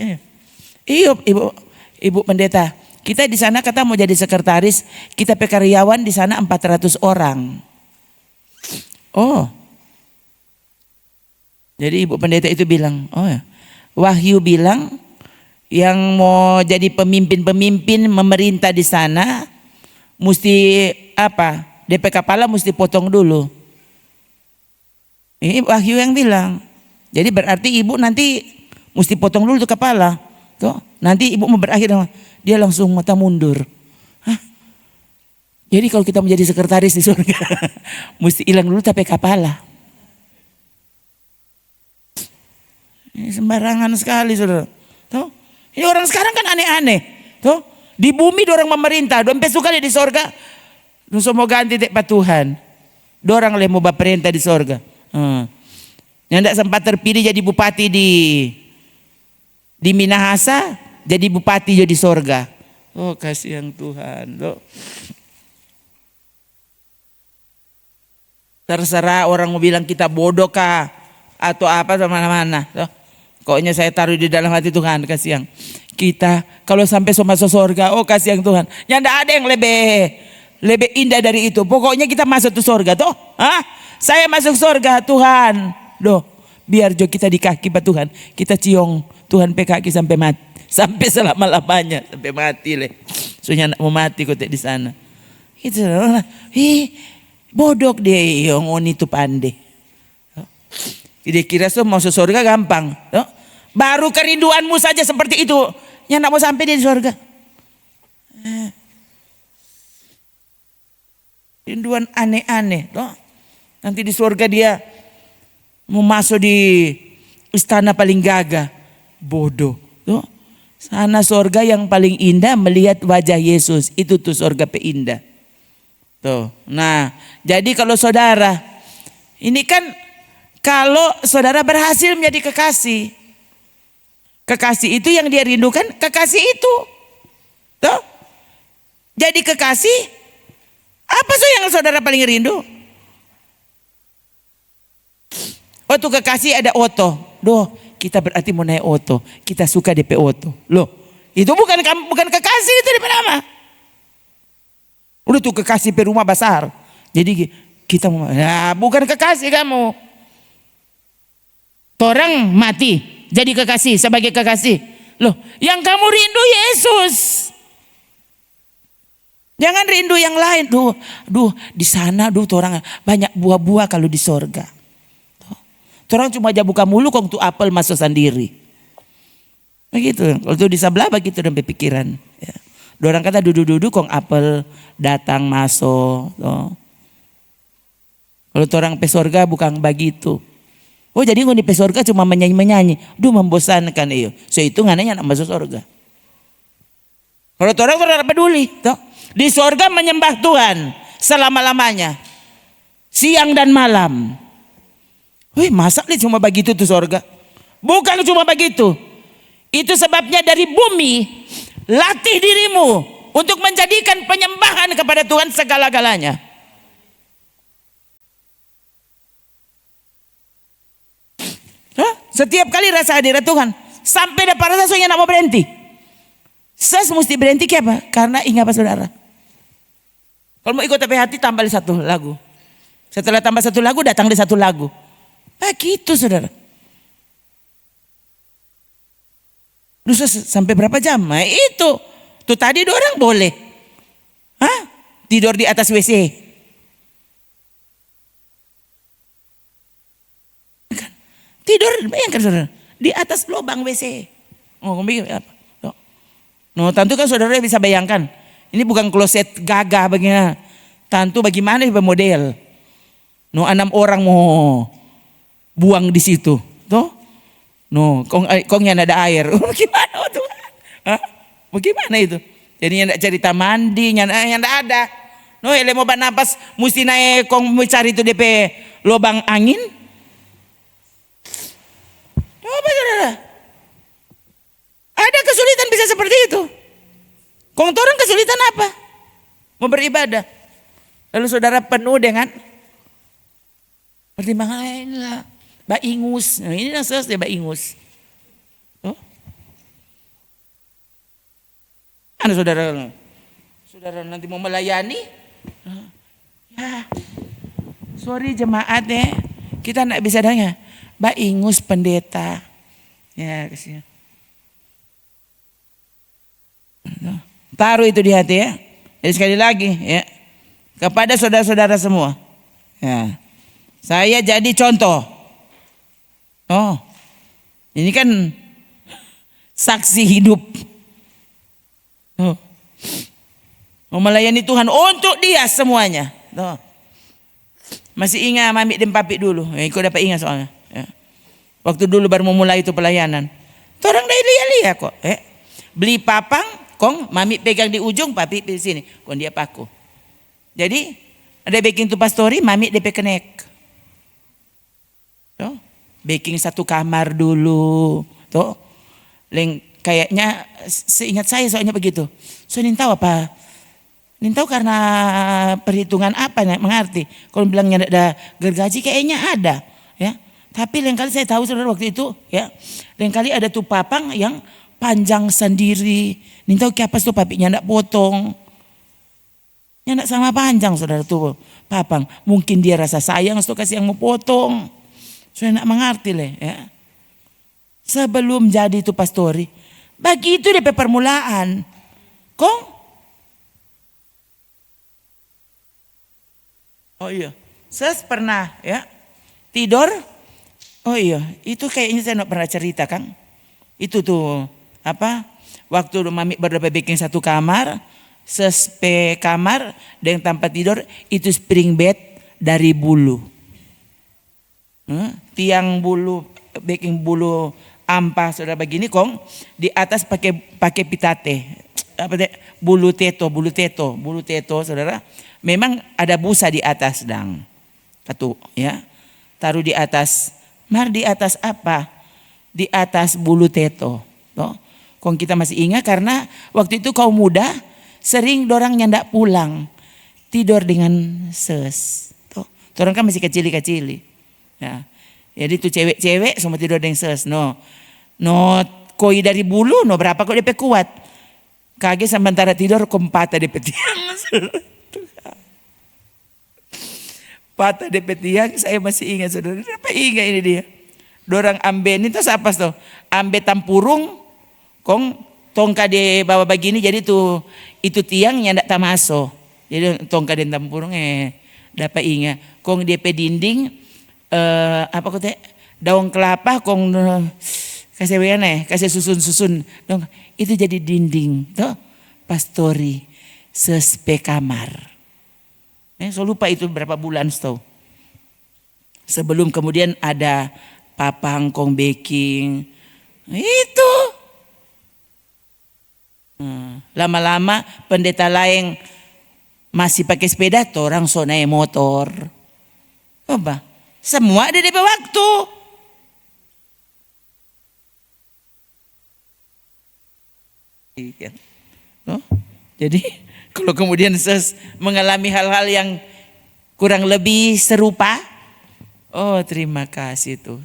Iya ibu pendeta. Kita di sana kata mau jadi sekretaris. Kita karyawan di sana 400 orang. Oh. Jadi ibu pendeta itu bilang. Oh ya. Wahyu bilang. Yang mau jadi pemimpin memerintah di sana. Mesti apa? DP kepala mesti potong dulu. Ini Wahyu yang bilang. Jadi berarti ibu nanti mesti potong dulu tuh kepala. Tuh, nanti ibu mau berakhir dia langsung mata mundur. Hah? Jadi kalau kita menjadi sekretaris di surga mesti hilang dulu tapi kepala. Ini sembarangan sekali saudara. Tuh, ini orang sekarang kan aneh-aneh. Tuh, di bumi dorang memerintah, dompet suka di sorga. Nu semua ganti pak Tuhan. Dorang le mau perintah di sorga. Yang tidak sempat terpilih jadi bupati di Minahasa, jadi bupati jadi sorga. Oh kasih yang Tuhan. Loh. Terserah orang mau bilang kita bodoh kah atau apa sama mana. Pokoknya saya taruh di dalam hati Tuhan kasih yang kita kalau sampai masuk sorga. Oh kasih yang Tuhan. Yang tidak ada yang lebih indah dari itu. Pokoknya kita masuk ke surga toh. Saya masuk surga Tuhan. Doh, biar jo kita di kaki Pak Tuhan. Kita ciong Tuhan kaki sampai mati. Sampai selama-lamanya. Sampai mati le. Soalnya nak mau mati kok di sana. Itu bodok dia yang oni itu pandai. Dia kira so masuk surga gampang. Toh? Baru kerinduanmu saja seperti itu. Yang nak mau sampai di surga. Rinduan aneh-aneh. Toh. Nanti di surga dia mau masuk di istana paling gagah. Bodoh. Toh. Sana surga yang paling indah melihat wajah Yesus. Itu tuh surga peindah. Tuh. Nah jadi kalau saudara. Ini kan kalau saudara berhasil menjadi kekasih. Kekasih itu yang dia rindukan. Kekasih itu. Tuh. Jadi kekasih. Apa sih yang saudara paling rindu? Oh tuh kekasih ada oto. Doh kita berarti mau naik oto. Kita suka DP oto. Loh itu bukan kekasih itu DP nama. Udah tuh kekasih per rumah besar. Jadi kita mau. Nah, bukan kekasih kamu. Orang mati jadi kekasih sebagai kekasih. Loh yang kamu rindu Yesus. Jangan rindu yang lain. Duh, di sana orang banyak buah-buah kalau di sorga. Orang cuma aja buka mulu kong tuh apel masuk sendiri. Begitu. Kalau tuh di sebelah begitu dan pikiran. Ya. Dorang kata duduk-duduk kong apel datang masuk. Kalau orang pe sorga bukan begitu. Oh jadi ngoni pe sorga cuma menyanyi-menyanyi. Duh membosankan iyo. So itu ngananya nak masuk sorga. Kalau orang peduli. Toh. Di sorga menyembah Tuhan selama-lamanya. Siang dan malam. Wih masa nih cuma begitu tuh sorga. Bukan cuma begitu. Itu sebabnya dari bumi. Latih dirimu. Untuk menjadikan penyembahan kepada Tuhan segala-galanya. Setiap kali rasa hadirat Tuhan. Sampai dapat rasa soalnya nak mau berhenti. Saya mesti berhenti apa? Karena ingat apa saudara. Kalau mau ikut tapi hati tambah satu lagu. Setelah tambah satu lagu datang di satu lagu. Gitu saudara. Terus sampai berapa jam? Nah, itu. Tuh tadi orang boleh. Tidur di atas WC. Tidur, bayangkan saudara. di atas lubang WC. Oh, kamu pikir apa? No, tentu kan saudara bisa bayangkan. Ini bukan kloset gagah bagaimana. Tentu bagaimana model. No, 6 orang mau buang di situ. Tuh. No, kongnya ada air. Bagaimana tuh? Hah? Bagaimana itu? Jadi yang tidak cerita mandi, yang tidak ada. No, ele mau napas mesti naik kong mau cari itu DP lubang angin. Apa saudara? Ada kesulitan bisa seperti itu. Kong orang kesulitan apa? Mau beribadah. Lalu saudara penuh dengan pertimbangan inilah Mbak Ingus. Nah, ini selesai Mbak Ingus. Oh. Mana saudara? Saudara nanti mau melayani? Ya. Sorry jemaat ya. Kita enggak bisa dengar. Mbak Ingus pendeta. Ya, kasihan. Taruh itu di hati ya. Jadi sekali lagi ya. Kepada saudara-saudara semua. Ya. Saya jadi contoh. Oh. Ini kan saksi hidup. Oh. Mau melayani Tuhan untuk dia semuanya. Oh. Masih ingat mami dan papi dulu. Kau dapat ingat soalnya. Ya. Waktu dulu baru memulai itu pelayanan. Orang dari lihat kok. Beli papang, kong mami pegang di ujung, papi di sini. Kong dia paku. Jadi ada baking tu pastori, mami DP kenek. Tuh, baking satu kamar dulu. Tuh, kayaknya seingat saya soalnya begitu. So nin tahu apa? Nin tahu karena perhitungan apa nih mengerti? Kalau bilangnya ada gergaji kayaknya ada, ya. Tapi lain kali saya tahu saudara waktu itu, ya. Lain kali ada tuh papang yang panjang sendiri. Nin tahu kiapas tuh papinya ndak potong. Ya ndak sama panjang saudara tuh papang. Mungkin dia rasa sayang so kasih yang mau potong. Saya nak mengerti le, ya. Sebelum jadi itu pastori, bagi itu DP permulaan. Kong? Oh iya, saya pernah ya tidur. Oh iya, itu kayaknya saya nggak pernah cerita Kang. Itu tuh apa? Waktu mami baru bikin satu kamar, sespe kamar dengan tempat tidur itu spring bed dari bulu. Tiang bulu, baking bulu ampah saudara begini kong di atas pakai pitate. Apa deh? Bulu teto saudara. Memang ada busa di atas dang. Satu ya. Taruh di atas. Mar di atas apa? Di atas bulu teto. Toh. Kong kita masih ingat karena waktu itu kaum muda sering dorang nyandak pulang. Tidur dengan ses. Toh. Orang kan masih kecil-kecil. Ya. Jadi tuh cewek-cewek semua tidur dengan ses. No koi dari bulu no berapa kok DP kuat. Kaget sementara tidur kompata DP tiang. Patah DP tiang saya masih ingat saudara. Apa ingat ini dia. Dorang ambe ini tuh apa tuh? Ambe tampurung kong tongka di bawah begini jadi tuh itu tiangnya ndak tamaso. Jadi tongka di tampurung dapat ingat. Kong DP dinding apa kok teh daun kelapa kong kasih kasih susun dong itu jadi dinding tuh pastori sespe kamar. So lupa itu berapa bulan tahu. Sebelum kemudian ada papang kong baking itu lama-lama pendeta lain masih pakai sepeda, orang so naik motor. Apa? Semua ada di waktu. No? Jadi kalau kemudian mengalami hal-hal yang kurang lebih serupa, oh terima kasih tuh.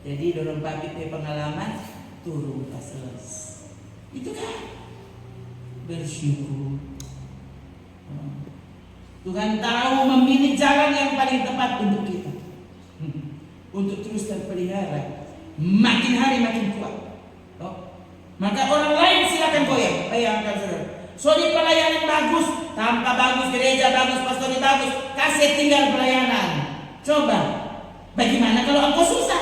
Jadi dorong papi pengalaman turun kasus. Itu kan bersyukur. Tuhan tahu memilih jalan yang paling tepat untuk kita. Untuk terus terpelihara. Makin hari makin kuat. Maka orang lain silakan goyang. Bayangkan saudara. Soalnya pelayanan bagus. Tanpa bagus, gereja bagus, pastori bagus. Kasih tinggal pelayanan. Coba. Bagaimana kalau engkau susah?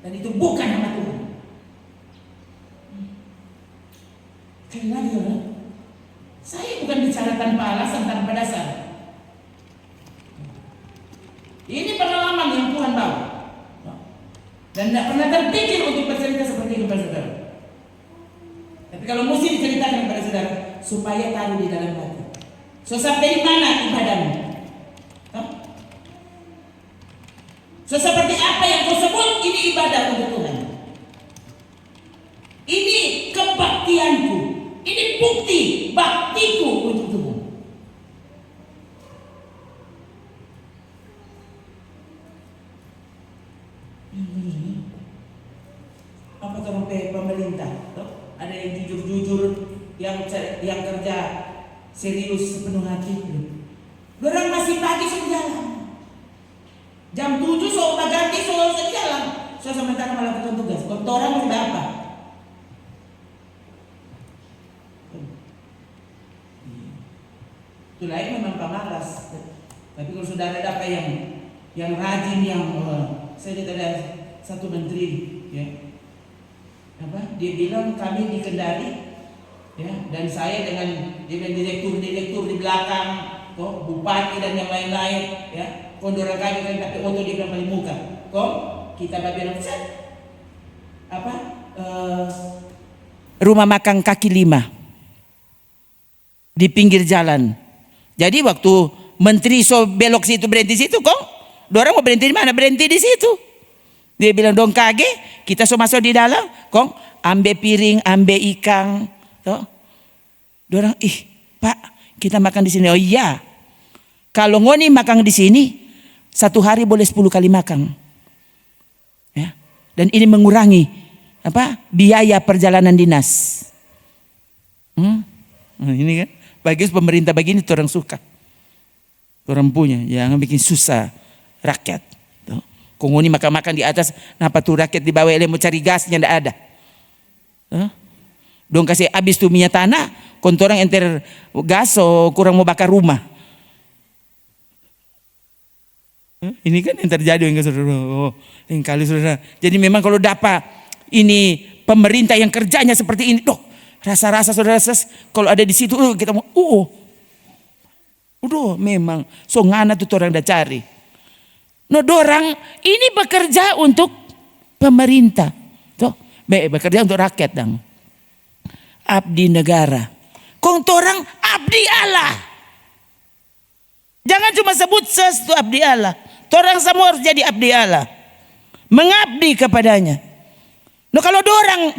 Dan itu bukan nama Tuhan. Sekali lagi, saudara, saya bukan bicara tanpa alasan, tanpa dasar. Ini pengalaman yang Tuhan bawa. Dan tidak pernah terpikir untuk bercerita seperti itu kepada saudara. Tapi kalau mesti diceritakan kepada saudara, supaya tahu di dalam hati. So, sampai mana ibadahmu? So, seperti apa yang kau sebut ini ibadah untuk Tuhan? Ini kebaktianku. Ini bukti baktiku untuk Tuhan. Apa kalau pemerintah? Ada yang jujur-jujur, yang kerja serius sepenuh hati. Orang masih pagi sudah jalan. Jam 7 so udah ganti so jalan. So sementara melakukan tugas. Orang masih apa? Itu lain memang pemalas. Tapi kalau saudara ada apa yang rajin, saya lihat ada satu menteri, ya, dia bilang kami di Kendari, ya, dan saya dengan direktur di belakang, bupati dan yang lain-lain, ya, kondora kami kan pakai oto di belakang muka, kita bilang rumah makan kaki 5 di pinggir jalan. Jadi waktu menteri so belok situ berhenti situ, dorang mau berhenti di mana? Berhenti di situ. Dia bilang dong kage, kita so masuk di dalam, ambil piring, ambil ikan, dorang Pak, kita makan di sini. Oh iya, kalau ngoni makan di sini, 1 hari boleh 10 kali makan, ya. Dan ini mengurangi biaya perjalanan dinas. Ini kan bagus pemerintah begini, orang suka, orang punya, jangan bikin susah rakyat. Kongoni makan-makan di atas, kenapa tuh rakyat di bawah mau cari gasnya ndak ada. Dong kasih habis tuh minyak tanah, kontorang enter gas so kurang mau bakar rumah. Ini kan yang terjadi yang kali saudara. Jadi memang kalau dapat ini pemerintah yang kerjanya seperti ini, rasa-rasa saudara kalau ada di situ kita mau memang so ngana tuh orang dah cari. Dorang ini bekerja untuk pemerintah. Bekerja untuk rakyat dong. Abdi negara. Torang abdi Allah. Jangan cuma sebut itu abdi Allah. Torang semua harus jadi abdi Allah. Mengabdi kepadanya. Kalau dorang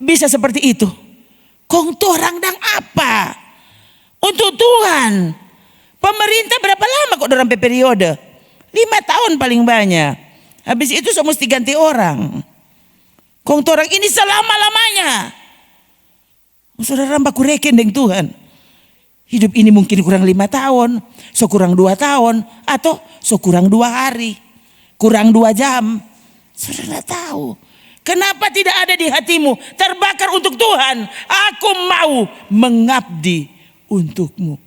bisa seperti itu, torang dang apa? Untuk Tuhan. Pemerintah berapa lama kok dorang periode? 5 tahun paling banyak. Habis itu so mesti ganti orang. Torang ini selama-lamanya. Saudara baku reken dengan Tuhan. Hidup ini mungkin kurang 5 tahun. So kurang 2 tahun. Atau so kurang 2 hari. Kurang 2 jam. Saudara tahu. Kenapa tidak ada di hatimu? Terbakar untuk Tuhan. Aku mau mengabdi untukmu.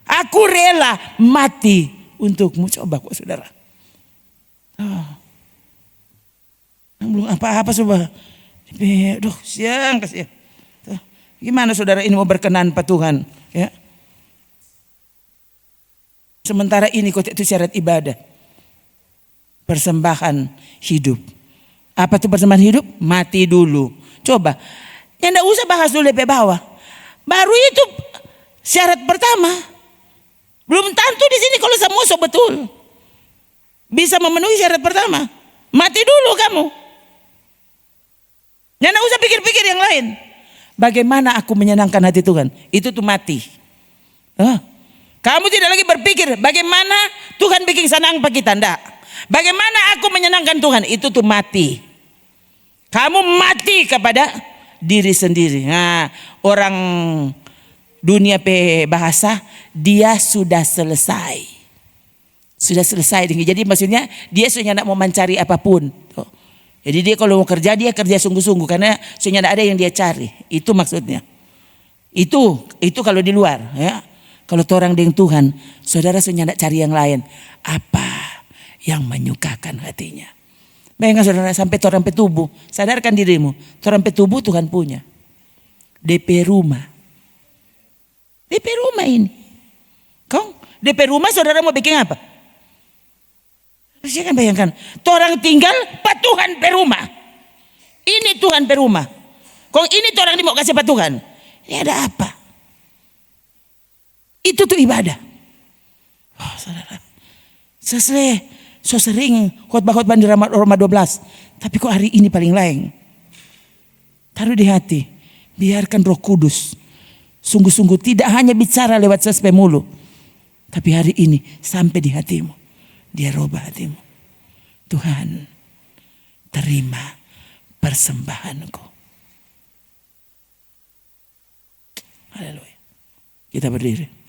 Aku rela mati untukmu. Coba kok saudara. Belum apa-apa coba. Siang kasih. Gimana saudara ini mau berkenan pada Tuhan, ya? Sementara ini kok itu syarat ibadah. Persembahan hidup. Apa itu persembahan hidup? Mati dulu. Coba. Ya enggak usah bahas dulu sampai bawah. Baru itu syarat pertama. Belum tentu di sini kalau semua so betul bisa memenuhi syarat pertama. Mati dulu kamu. Ya enggak usah pikir-pikir yang lain. Bagaimana aku menyenangkan hati Tuhan? Itu tuh mati. Kamu tidak lagi berpikir bagaimana Tuhan bikin senang bagi kita. Enggak. Bagaimana aku menyenangkan Tuhan? Itu tuh mati. Kamu mati kepada diri sendiri. Nah, orang dunia bahasa dia sudah selesai. Sudah selesai. Jadi maksudnya dia sudah tidak mau mencari apapun. Jadi dia kalau mau kerja dia kerja sungguh-sungguh karena sudah tidak ada yang dia cari. Itu maksudnya. Itu kalau di luar, ya. Kalau orang dengan Tuhan, saudara sudah tidak cari yang lain. Apa yang menyukakan hatinya? Bayangkan saudara, sampai torang pe tubuh. Sadarkan dirimu, torang pe tubuh Tuhan punya. DP rumah. DP rumah ini. Kau DP rumah saudara mau bikin apa? Saya kan bayangkan, torang tinggal pak Tuhan pe rumah. Ini Tuhan pe rumah. Kong ini torang mau kasih pak Tuhan. Ini ada apa? Itu tuh ibadah. Oh, saudara. So sering khotbah-khotbah di Roma 12. Tapi kok hari ini paling lain. Taruh di hati. Biarkan Roh Kudus sungguh-sungguh tidak hanya bicara lewat sespe mulut. Tapi hari ini sampai di hatimu. Dia robah hatimu. Tuhan, terima persembahanku. Haleluya. Kita berdiri.